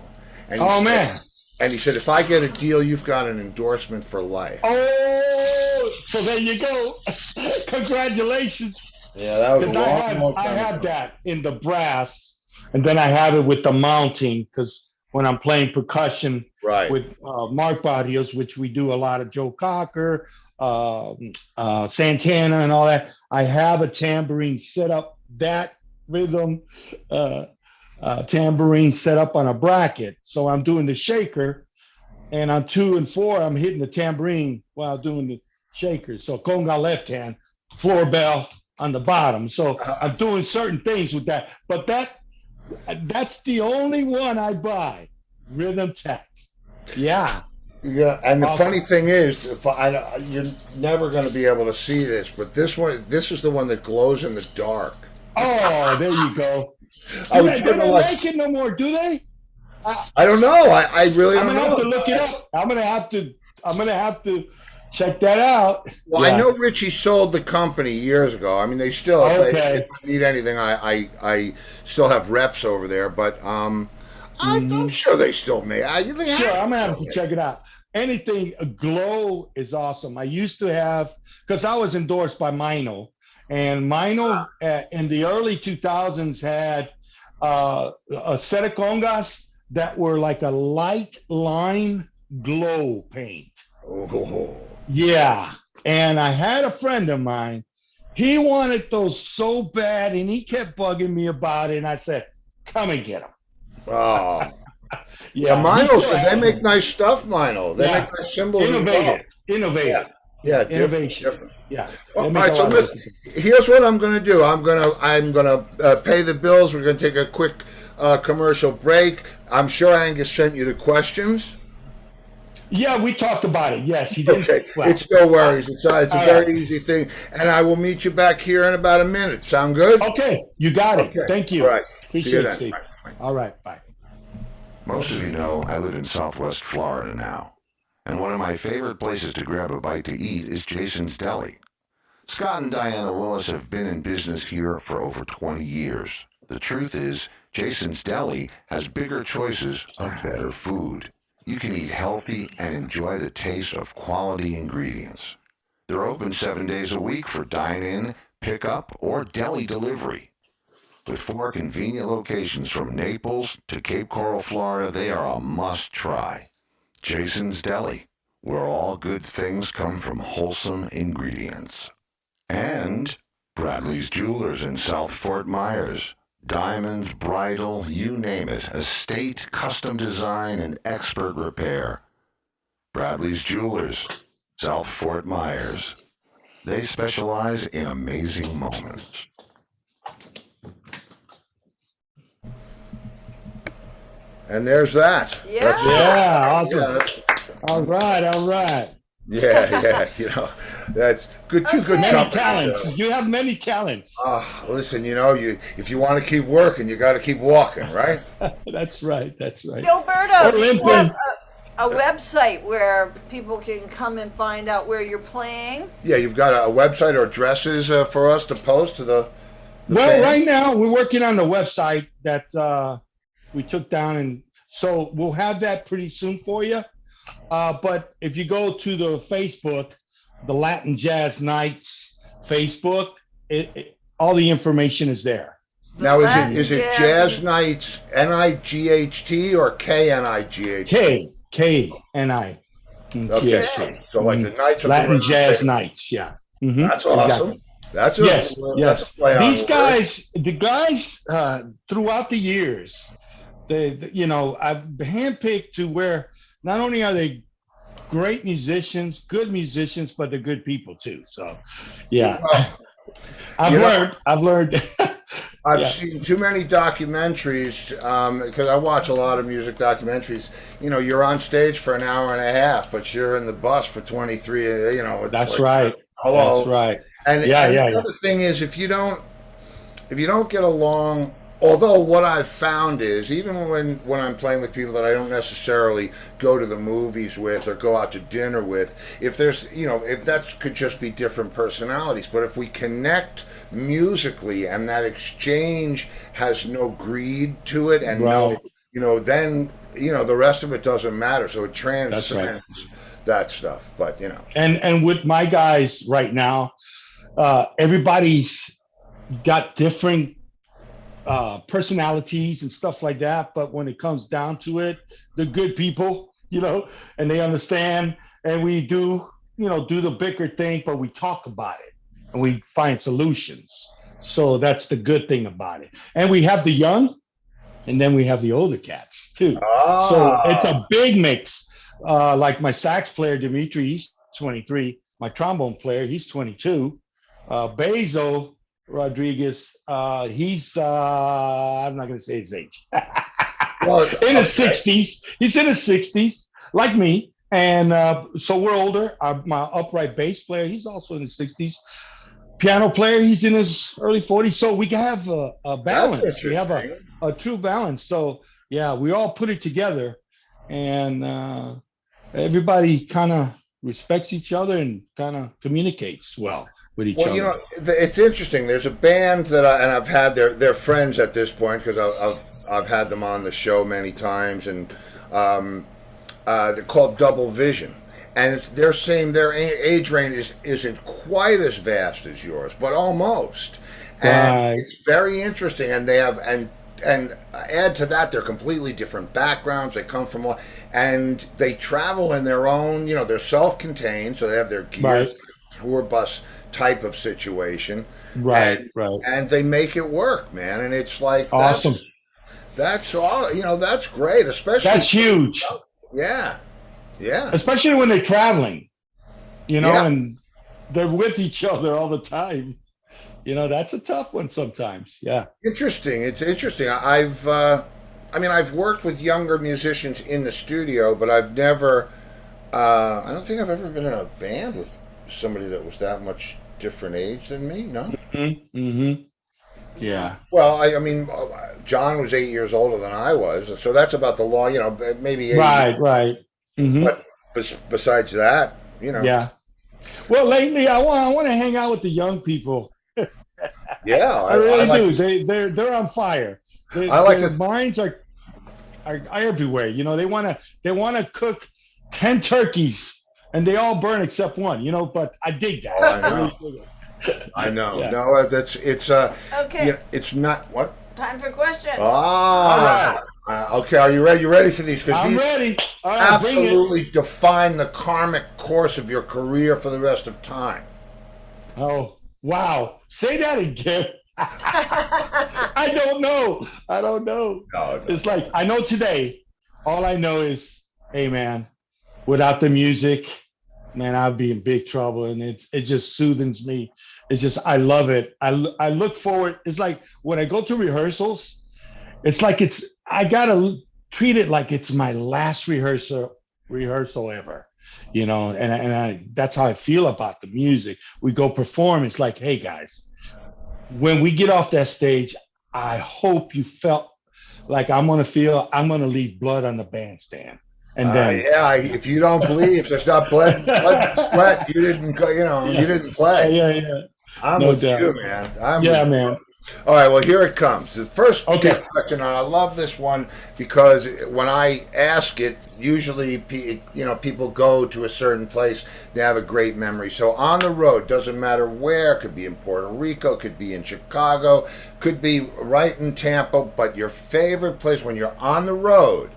And Oh man. and he said, "If I get a deal, you've got an endorsement for life." Oh, so there you go. Congratulations. Yeah, that was Because a long, long I time have ago. that in the brass, and then I have it with the mounting. Because when I'm playing percussion Right. with Mark Barrios, which we do a lot of Joe Cocker, Santana, and all that, I have a tambourine set up. That rhythm tambourine set up on a bracket. So I'm doing the shaker, and on 2 and 4, I'm hitting the tambourine while doing the shaker. So conga left hand, floor bell on the bottom. So I'm doing certain things with that. But that's the only one I buy, Rhythm Tech. Yeah. Yeah, and the Awesome. funny thing is, you're never going to be able to see this, but this is the one that glows in the dark. Oh, there you go. I Do was they kinda don't like- make it no more, do they? I don't know. I really I'm don't gonna know. have to look it up. I'm gonna have to check that out. Well, Yeah. I know Richie sold the company years ago. I mean, they still, if Okay. they need anything, I still have reps over there, but I'm sure they still make. Sure, I'm gonna have to check it out. Anything glow is awesome. I used to have, because I was endorsed by Mino, And Mino in the early 2000s had a set of congas that were like a light lime glow paint. Oh. Yeah. And I had a friend of mine. He wanted those so bad, and he kept bugging me about it. And I said, "Come and get them." Oh. Yeah, Mino, they make nice stuff, Mino. They make nice symbols as well. Innovative. Yeah, innovation. Different. Yeah. Well, all right, so listen, here's what I'm going to do. I'm gonna pay the bills. We're going to take a quick commercial break. I'm sure Angus sent you the questions. Yeah, we talked about it. Yes, he did. Okay, Well, it's no worries. It's a very easy thing, and I will meet you back here in about a minute. Sound good? Okay, you got it. Okay. Thank you. All right. Appreciate it, Steve. Bye. All right, bye. Most of you know I live in Southwest Florida now, and one of my favorite places to grab a bite to eat is Jason's Deli. Scott and Diana Willis have been in business here for over 20 years. The truth is, Jason's Deli has bigger choices of better food. You can eat healthy and enjoy the taste of quality ingredients. They're open 7 days a week for dine-in, pick-up, or deli delivery. With 4 convenient locations from Naples to Cape Coral, Florida, they are a must-try. Jason's Deli, where all good things come from wholesome ingredients. And Bradley's Jewelers in South Fort Myers. Diamonds, bridal, you name it, estate, custom design, and expert repair. Bradley's Jewelers, South Fort Myers. They specialize in amazing moments. And there's that. Yeah. Yeah, awesome. Yeah, All right. yeah. That's good. Two good Many companies, talents. You have many talents. Listen, if you want to keep working, you got to keep walking, right? That's right. Gilberto, do you Olympian. have a website where people can come and find out where you're playing? Yeah, you've got a website or addresses for us to post to the Well, fans? right now we're working on the website that we took down, and so we'll have that pretty soon for you. But if you go to the Facebook, the Latin Jazz Nights Facebook, all the information is there. Now, is it Jazz Nights NIGHT or KNIGHT? KNI. Okay, so like the Nights of Latin the Jazz Nights, yeah. Mhm, That's awesome. exactly. That's Yes. That's a play on These words. the guys, throughout the years, I've handpicked to where not only are they great musicians, good musicians, but they're good people too. So, yeah, Well, I've learned. I've Yeah. seen too many documentaries because I watch a lot of music documentaries. You're on stage for an hour and a half, but you're in the bus for 23. It's That's like, right. Hello. That's right. And, Yeah. the other thing is, if you don't get along, although what I've found is, even when I'm playing with people that I don't necessarily go to the movies with or go out to dinner with, if that could just be different personalities. But if we connect musically and that exchange has no greed to it and Right. then the rest of it doesn't matter. So it transcends that stuff. But And with my guys right now, everybody's got different personalities and stuff like that, but when it comes down to it, they're good people, and they understand, and we do the bigger thing, but we talk about it and we find solutions. So that's the good thing about it. And we have the young, and then we have the older cats too. So it's a big mix. Like my sax player Dimitri, he's 23. My trombone player, he's 22. Bezo Rodriguez, he's I'm not going to say his age. In his 60s. He's in his 60s, like me. And so we're older. My upright bass player, he's also in his 60s. Piano player, he's in his early 40s. So we have a balance. We have a true balance. So yeah, we all put it together, and everybody kind of respects each other and kind of communicates well with each other. It's interesting. There's a band that I've had they're friends at this point because I've had them on the show many times, and they're called Double Vision, and they're saying their age range isn't quite as vast as yours, but almost. And Right. it's very interesting. And they have and add to that, they're completely different backgrounds. They come from and they travel in their own. They're self-contained, so they have their gear, Right. tour bus type of situation, Right. Right. and they make it work, man. And it's like Awesome. That's all. That's great, especially. That's huge, Yeah, yeah. especially when they're traveling, Yeah. and they're with each other all the time. That's a tough one sometimes. Yeah. Interesting. It's interesting. I've worked with younger musicians in the studio, but I've never. I don't think I've ever been in a band with somebody that was that much different age than me. No. Mm-hmm. Yeah. Well, John was 8 years older than I was, so that's about the law. Maybe 8. Right. Right. Mm-hmm. But besides that, Yeah. Well, lately I want to hang out with the young people. Yeah, I really like do. They're on fire. I like Their it. minds are everywhere. They wanna cook 10 turkeys and they all burn except one. But I dig that. Oh, I know. really dig it. I know. Yeah. No, it's Okay. it's not what. Time for questions. Ah, okay. Are you ready? You ready for these? Because I'm these ready. All right, bring it. absolutely define the karmic course of your career for the rest of time. Oh, wow. Say that again. I don't know. No. It's like, I know today, all I know is, hey, man, without the music, man, I'd be in big trouble. And it just soothes me. It's just, I love it. I look forward. It's like when I go to rehearsals, it's like I got to treat it like it's my last rehearsal ever. And that's how I feel about the music. We go perform. It's like, hey, guys, when we get off that stage, I hope you felt like I'm going to leave blood on the bandstand. And then, if you don't believe there's not blood, sweat, you didn't go. You didn't play. yeah. I'm No with doubt. you, man. I'm Yeah, with you. man. All right, well, here it comes. The first Okay. big question, and I love this one because when I ask it, usually people go to a certain place, they have a great memory. So on the road, doesn't matter where, could be in Puerto Rico, could be in Chicago, could be right in Tampa, but your favorite place when you're on the road,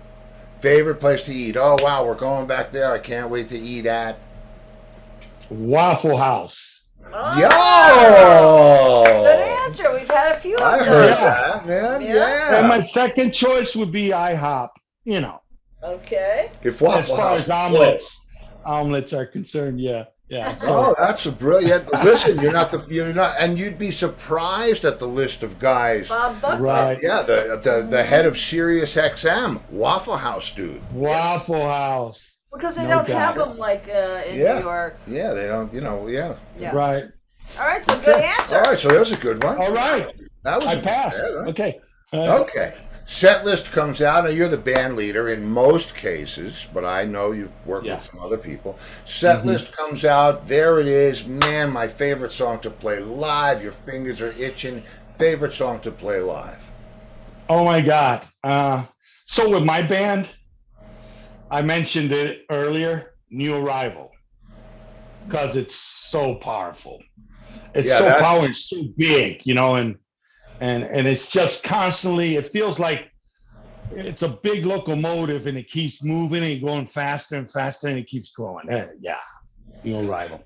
favorite place to eat. Oh, wow, we're going back there. I can't wait to eat at Waffle House. Oh, Yo! good answer. We've had a few of I those. heard Yeah. that, man. Yeah. Yeah. And my second choice would be IHOP, Okay. If Waffle as far House- as omelets are concerned. Yeah. Oh, that's a brilliant. Listen, you're not, and you'd be surprised at the list of guys. Bob Buckley. Right. Yeah, the head of Sirius XM, Waffle House dude. Waffle House. Because they No don't have doubt. them like in Yeah. New York. Yeah, they don't. Yeah. Yeah. Right. All right, so good answer. All right, so there's a good one. All right. That was I a- passed. yeah, right. Okay. Okay. Set list comes out. Now you're the band leader in most cases, but I know you've worked Yeah. with some other people. Set list comes out. There it is. Man, my favorite song to play live. Your fingers are itching. Favorite song to play live. Oh my God. So with my band, I mentioned it earlier, New Arrival, because it's so powerful. It's Yeah, so that- powerful, it's so big, and it's just constantly, it feels like it's a big locomotive and it keeps moving and going faster and faster and it keeps growing. Yeah, New Arrival.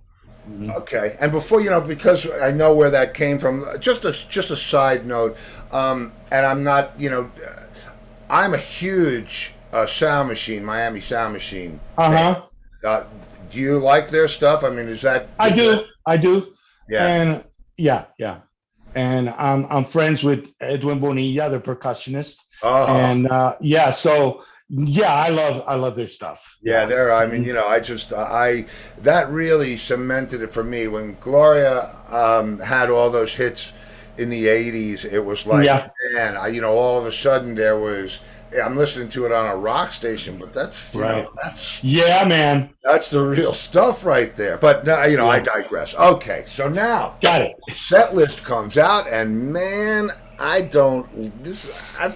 Okay, and before because I know where that came from. Just a side note, and I'm not, I'm a huge Sound Machine, Miami Sound Machine. Uh-huh. fan. Do you like their stuff? I mean, is that? I do. Yeah. And yeah. And I'm friends with Edwin Bonilla, the percussionist. Uh-huh. And so yeah, I love their stuff. Yeah, there. I mean, I that really cemented it for me when Gloria had all those hits in the '80s. It was like, Yeah. man, all of a sudden there was. I'm listening to it on a rock station, but that's Right. that's Yeah, man. that's the real stuff right there. But now, I digress. Okay, so now Got it. set list comes out, and man, I've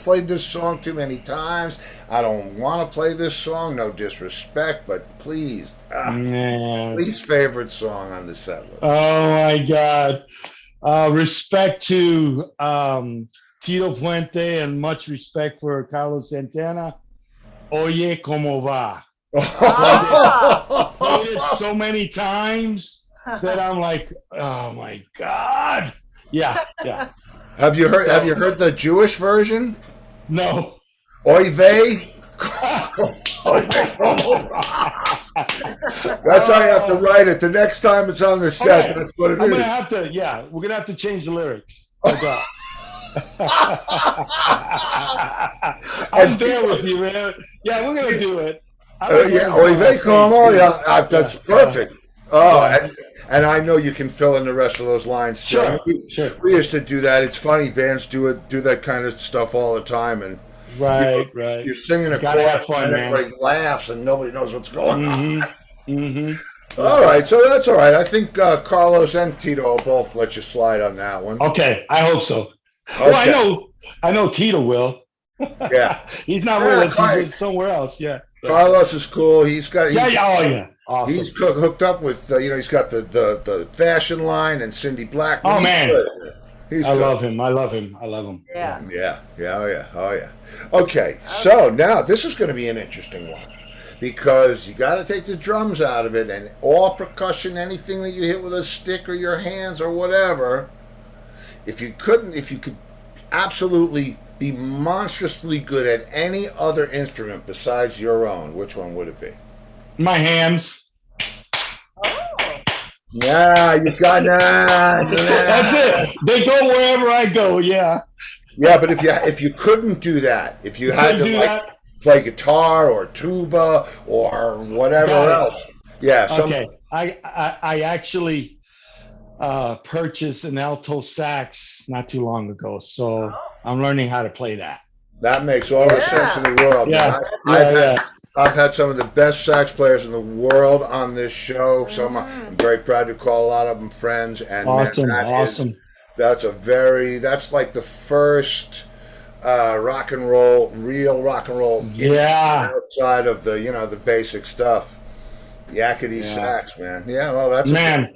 played this song too many times. I don't want to play this song. No disrespect, but please Man. Least favorite song on the set list. Oh my God. Respect to Tito Puente and much respect for Carlos Santana. Oye, como va. Played it so many times that I'm like, oh my God. Yeah. Have you heard the Jewish version? No. Oy vey. That's how you have to write it. The next time it's on the set, Okay. that's what it I'm is. gonna have to, we're gonna have to change the lyrics. I'm there with you, man. Yeah, we're gonna do it. Oy vey como. Yeah, that's perfect. And I know you can fill in the rest of those lines. Sure. We used to do that. It's funny, bands do that kind of stuff all the time, and Right. you're singing a Gotta have chorus, fun, and man. everybody laughs, and nobody knows what's going on. Mm-hmm. All right, so that's all right. I think Carlos and Tito will both let you slide on that one. Okay, I hope so. Okay. Well, I know Tito will. Yeah, He's not with us. He's with somewhere else. Yeah. Carlos is cool. He's Awesome. He's hooked up with he's got the fashion line and Cindy Black. Oh man, I love him. Yeah. Oh yeah. Okay, so now this is going to be an interesting one because you got to take the drums out of it and all percussion, anything that you hit with a stick or your hands or whatever. If you could absolutely be monstrously good at any other instrument besides your own, which one would it be? My hands. Oh. Yeah, you got that. That's it. They go wherever I go. Yeah. Yeah, but if you couldn't do that, if you had to play guitar or tuba or whatever else, okay. I actually purchased an alto sax not too long ago, so I'm learning how to play that. That makes all the sense in the world. Yeah. I've had some of the best sax players in the world on this show, so I'm very proud to call a lot of them friends. And awesome. That's like the first real rock and roll outside of the basic stuff. Yakety sax, man. Yeah, well, that's man.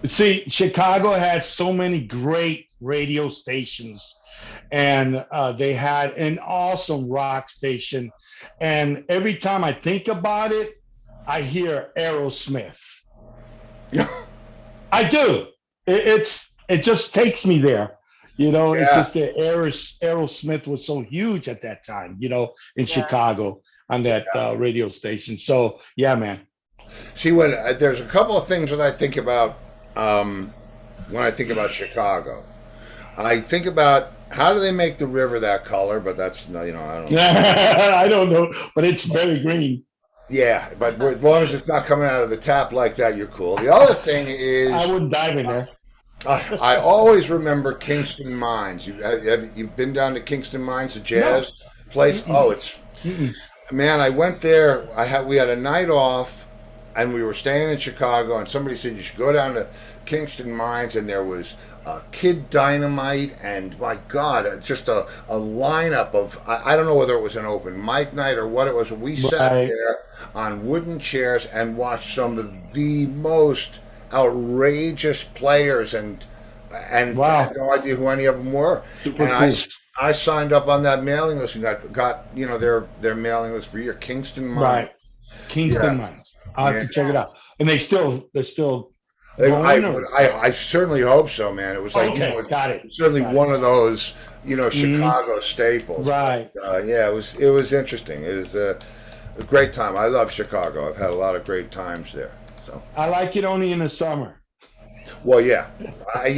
See, Chicago had so many great radio stations, and they had an awesome rock station. And every time I think about it, I hear Aerosmith. I do. It just takes me there. It's just that Aerosmith was so huge at that time, in Chicago on that radio station. So, yeah, man. See, when there's a couple of things that I think about when I think about Chicago. I think about how do they make the river that color, but that's I don't know. I don't know, but it's very green. Yeah, but as long as it's not coming out of the tap like that, you're cool. The other thing is I wouldn't dive in there. I always remember Kingston Mines. You've been down to Kingston Mines, the jazz place? Mm-mm. Oh, it's man, I went there. We had a night off and we were staying in Chicago, and somebody said you should go down to Kingston Mines, and there was Kid Dynamite, and my God, just a lineup of, I don't know whether it was an open mic night or what it was. We sat there on wooden chairs and watched some of the most outrageous players, and wow. I had no idea who any of them were. Super and cool. I signed up on that mailing list and got their mailing list for your Kingston Mines. Right, Kingston Mines. I'll have to check it out. And they're still I certainly hope so, man. It was like got it. Certainly one of those Chicago staples. Right. But, it was interesting. It was a great time. I love Chicago. I've had a lot of great times there. So I like it only in the summer. Well, yeah. I've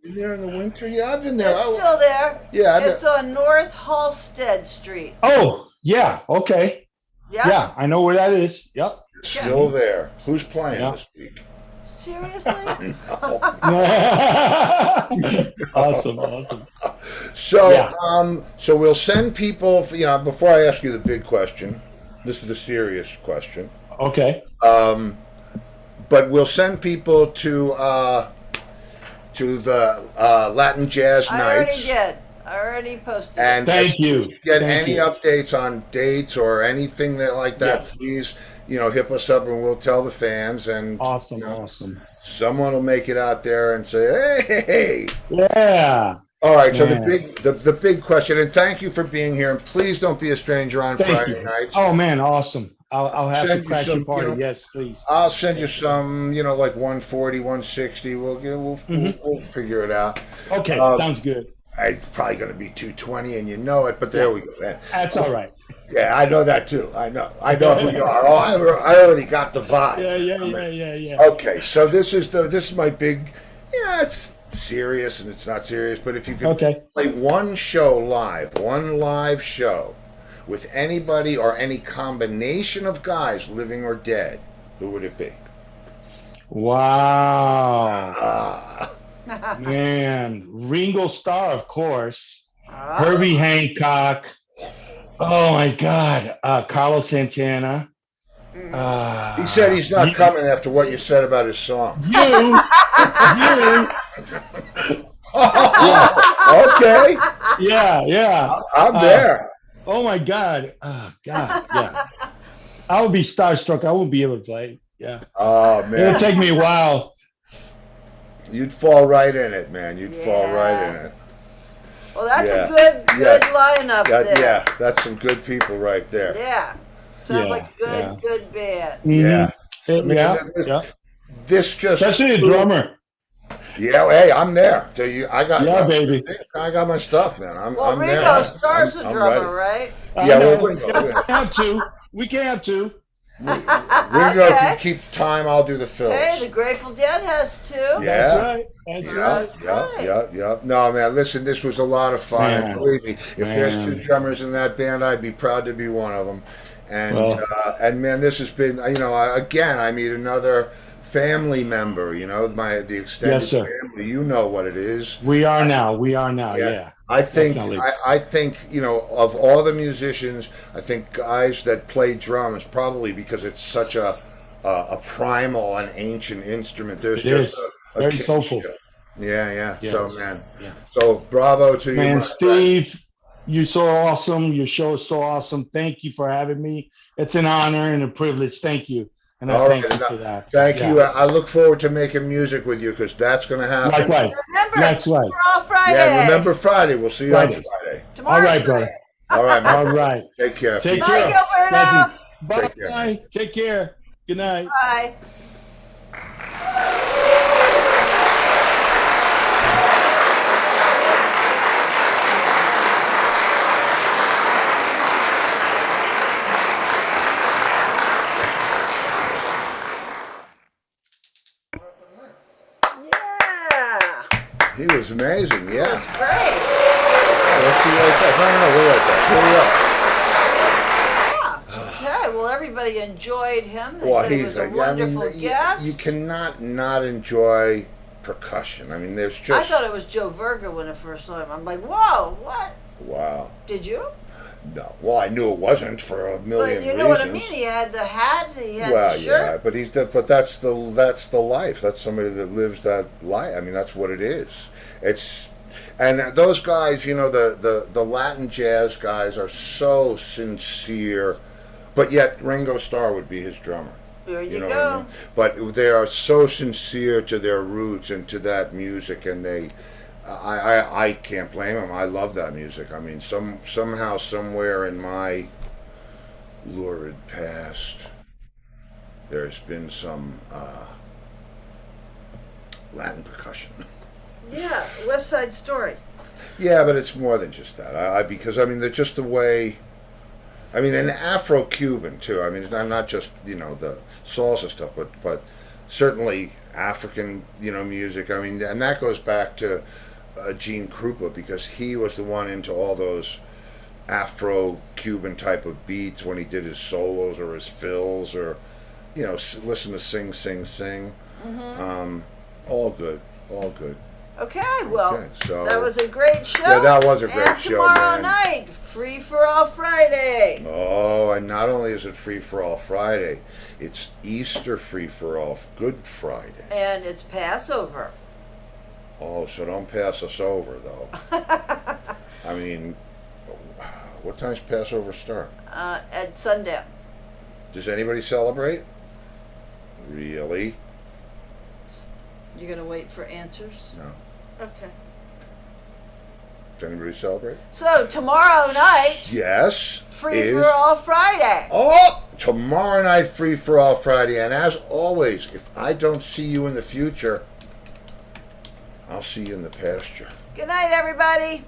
been there in the winter. Yeah, I've been there. It's still there. Yeah, it's on North Halsted Street. Oh, yeah. Okay. Yeah. Yeah, I know where that is. Yep. Still there. Who's playing this week? Seriously? Awesome. So, so we'll send people. Before I ask you the big question, this is the serious question. Okay. But we'll send people to the Latin Jazz Nights. I already posted. And thank you. Get any updates on dates or anything like that, please hit us up and we'll tell the fans, and Awesome, awesome. someone will make it out there and say, hey. Yeah. All right, so Man. the big question, and thank you for being here, and please don't be a stranger on Thank Friday you. nights. Oh man, awesome. I'll have Send to you crash some, your party. Yes, please. I'll send you some, like 140, 160. We'll figure it out. Okay, sounds good. It's probably going to be 220, and you know it, but there we go. Man. That's all right. Yeah, I know that too. I know who you are. Oh, I already got the vibe. Yeah. Okay, so this is my big. Yeah, it's serious and it's not serious, but if you could play one live show with anybody or any combination of guys, living or dead, who would it be? Wow. Man, Ringo Starr, of course. Herbie Hancock. Oh my God, Carlos Santana. He said he's not coming after what you said about his song. You. Okay. Yeah. I'm there. Oh my God. Oh God. Yeah. I would be starstruck. I wouldn't be able to play. Yeah. Oh man. It'll take me a while. You'd fall right in it, man. You'd fall right in it. Well, that's a good lineup there. Yeah, that's some good people right there. Yeah. Sounds like a good band. Yeah. Yeah. This just especially a drummer. Yeah, hey, I'm there. So baby. I got my stuff, man. I'm there. Ringo Starr's a drummer, right? Yeah, Ringo. We can have two. Ringo can keep the time. I'll do the fills. Hey, the Grateful Dead has two. Yeah. That's right. Yeah. No, man, listen, this was a lot of fun. Man. And believe me, if there's two drummers in that band, I'd be proud to be one of them. And man, this has been, again, I meet another family member, the extended family. You know what it is. We are now. Yeah. I think, of all the musicians, I think guys that play drums, probably because it's such a primal and ancient instrument. There's just very soulful. Yeah. Yes. So, man, so bravo to you, man. Steve, you're so awesome. Your show is so awesome. Thank you for having me. It's an honor and a privilege. Thank you. And I thank you for that. Thank you. I look forward to making music with you because that's going to happen. Likewise. Remember Friday. Yeah, remember Friday. We'll see you on Friday. All right, brother. All right, man. All right. Take care. Take Bye, care. Gilberto. Bye. Take care. Good night. Bye. He was amazing, yeah. That's great. Let's be right back. No, we're right back. Yeah. Okay, well, everybody enjoyed him. They Well, said he was a wonderful guest. You cannot not enjoy percussion. I mean, there's just... I thought it was Joe Verga when I first saw him. I'm like, whoa, what? Wow. Did you? No. Well, I knew it wasn't for a million reasons. But you know what I mean? He had the hat, he had the shirt. Yeah, but that's the life. That's somebody that lives that life. I mean, that's what it is. And those guys, the Latin jazz guys are so sincere, but yet Ringo Starr would be his drummer. There you know go. what I mean? But they are so sincere to their roots and to that music, and I can't blame them. I love that music. I mean, somehow, somewhere in my lurid past, there's been some Latin percussion. Yeah, West Side Story. Yeah, but it's more than just that. Because they're just the way. I mean, and Afro-Cuban too. I mean, I'm not just the salsa stuff, but certainly African music. I mean, and that goes back to Gene Krupa, because he was the one into all those Afro-Cuban type of beats when he did his solos or his fills, or listen to Sing Sing Sing. Mm-hmm. All good. Okay, well, Okay, so that was a great show. Yeah, that was a great and show, tomorrow man. night, Free for All Friday. Oh, and not only is it Free for All Friday, it's Easter Free for All Good Friday. And it's Passover. Oh, so don't pass us over, though. I mean, what time's Passover start? At sundown. Does anybody celebrate? Really? You're gonna wait for answers? No. Okay. Does anybody celebrate? So tomorrow night, Yes. Free for All Friday. Oh, tomorrow night, Free for All Friday. And as always, if I don't see you in the future, I'll see you in the pasture. Good night, everybody.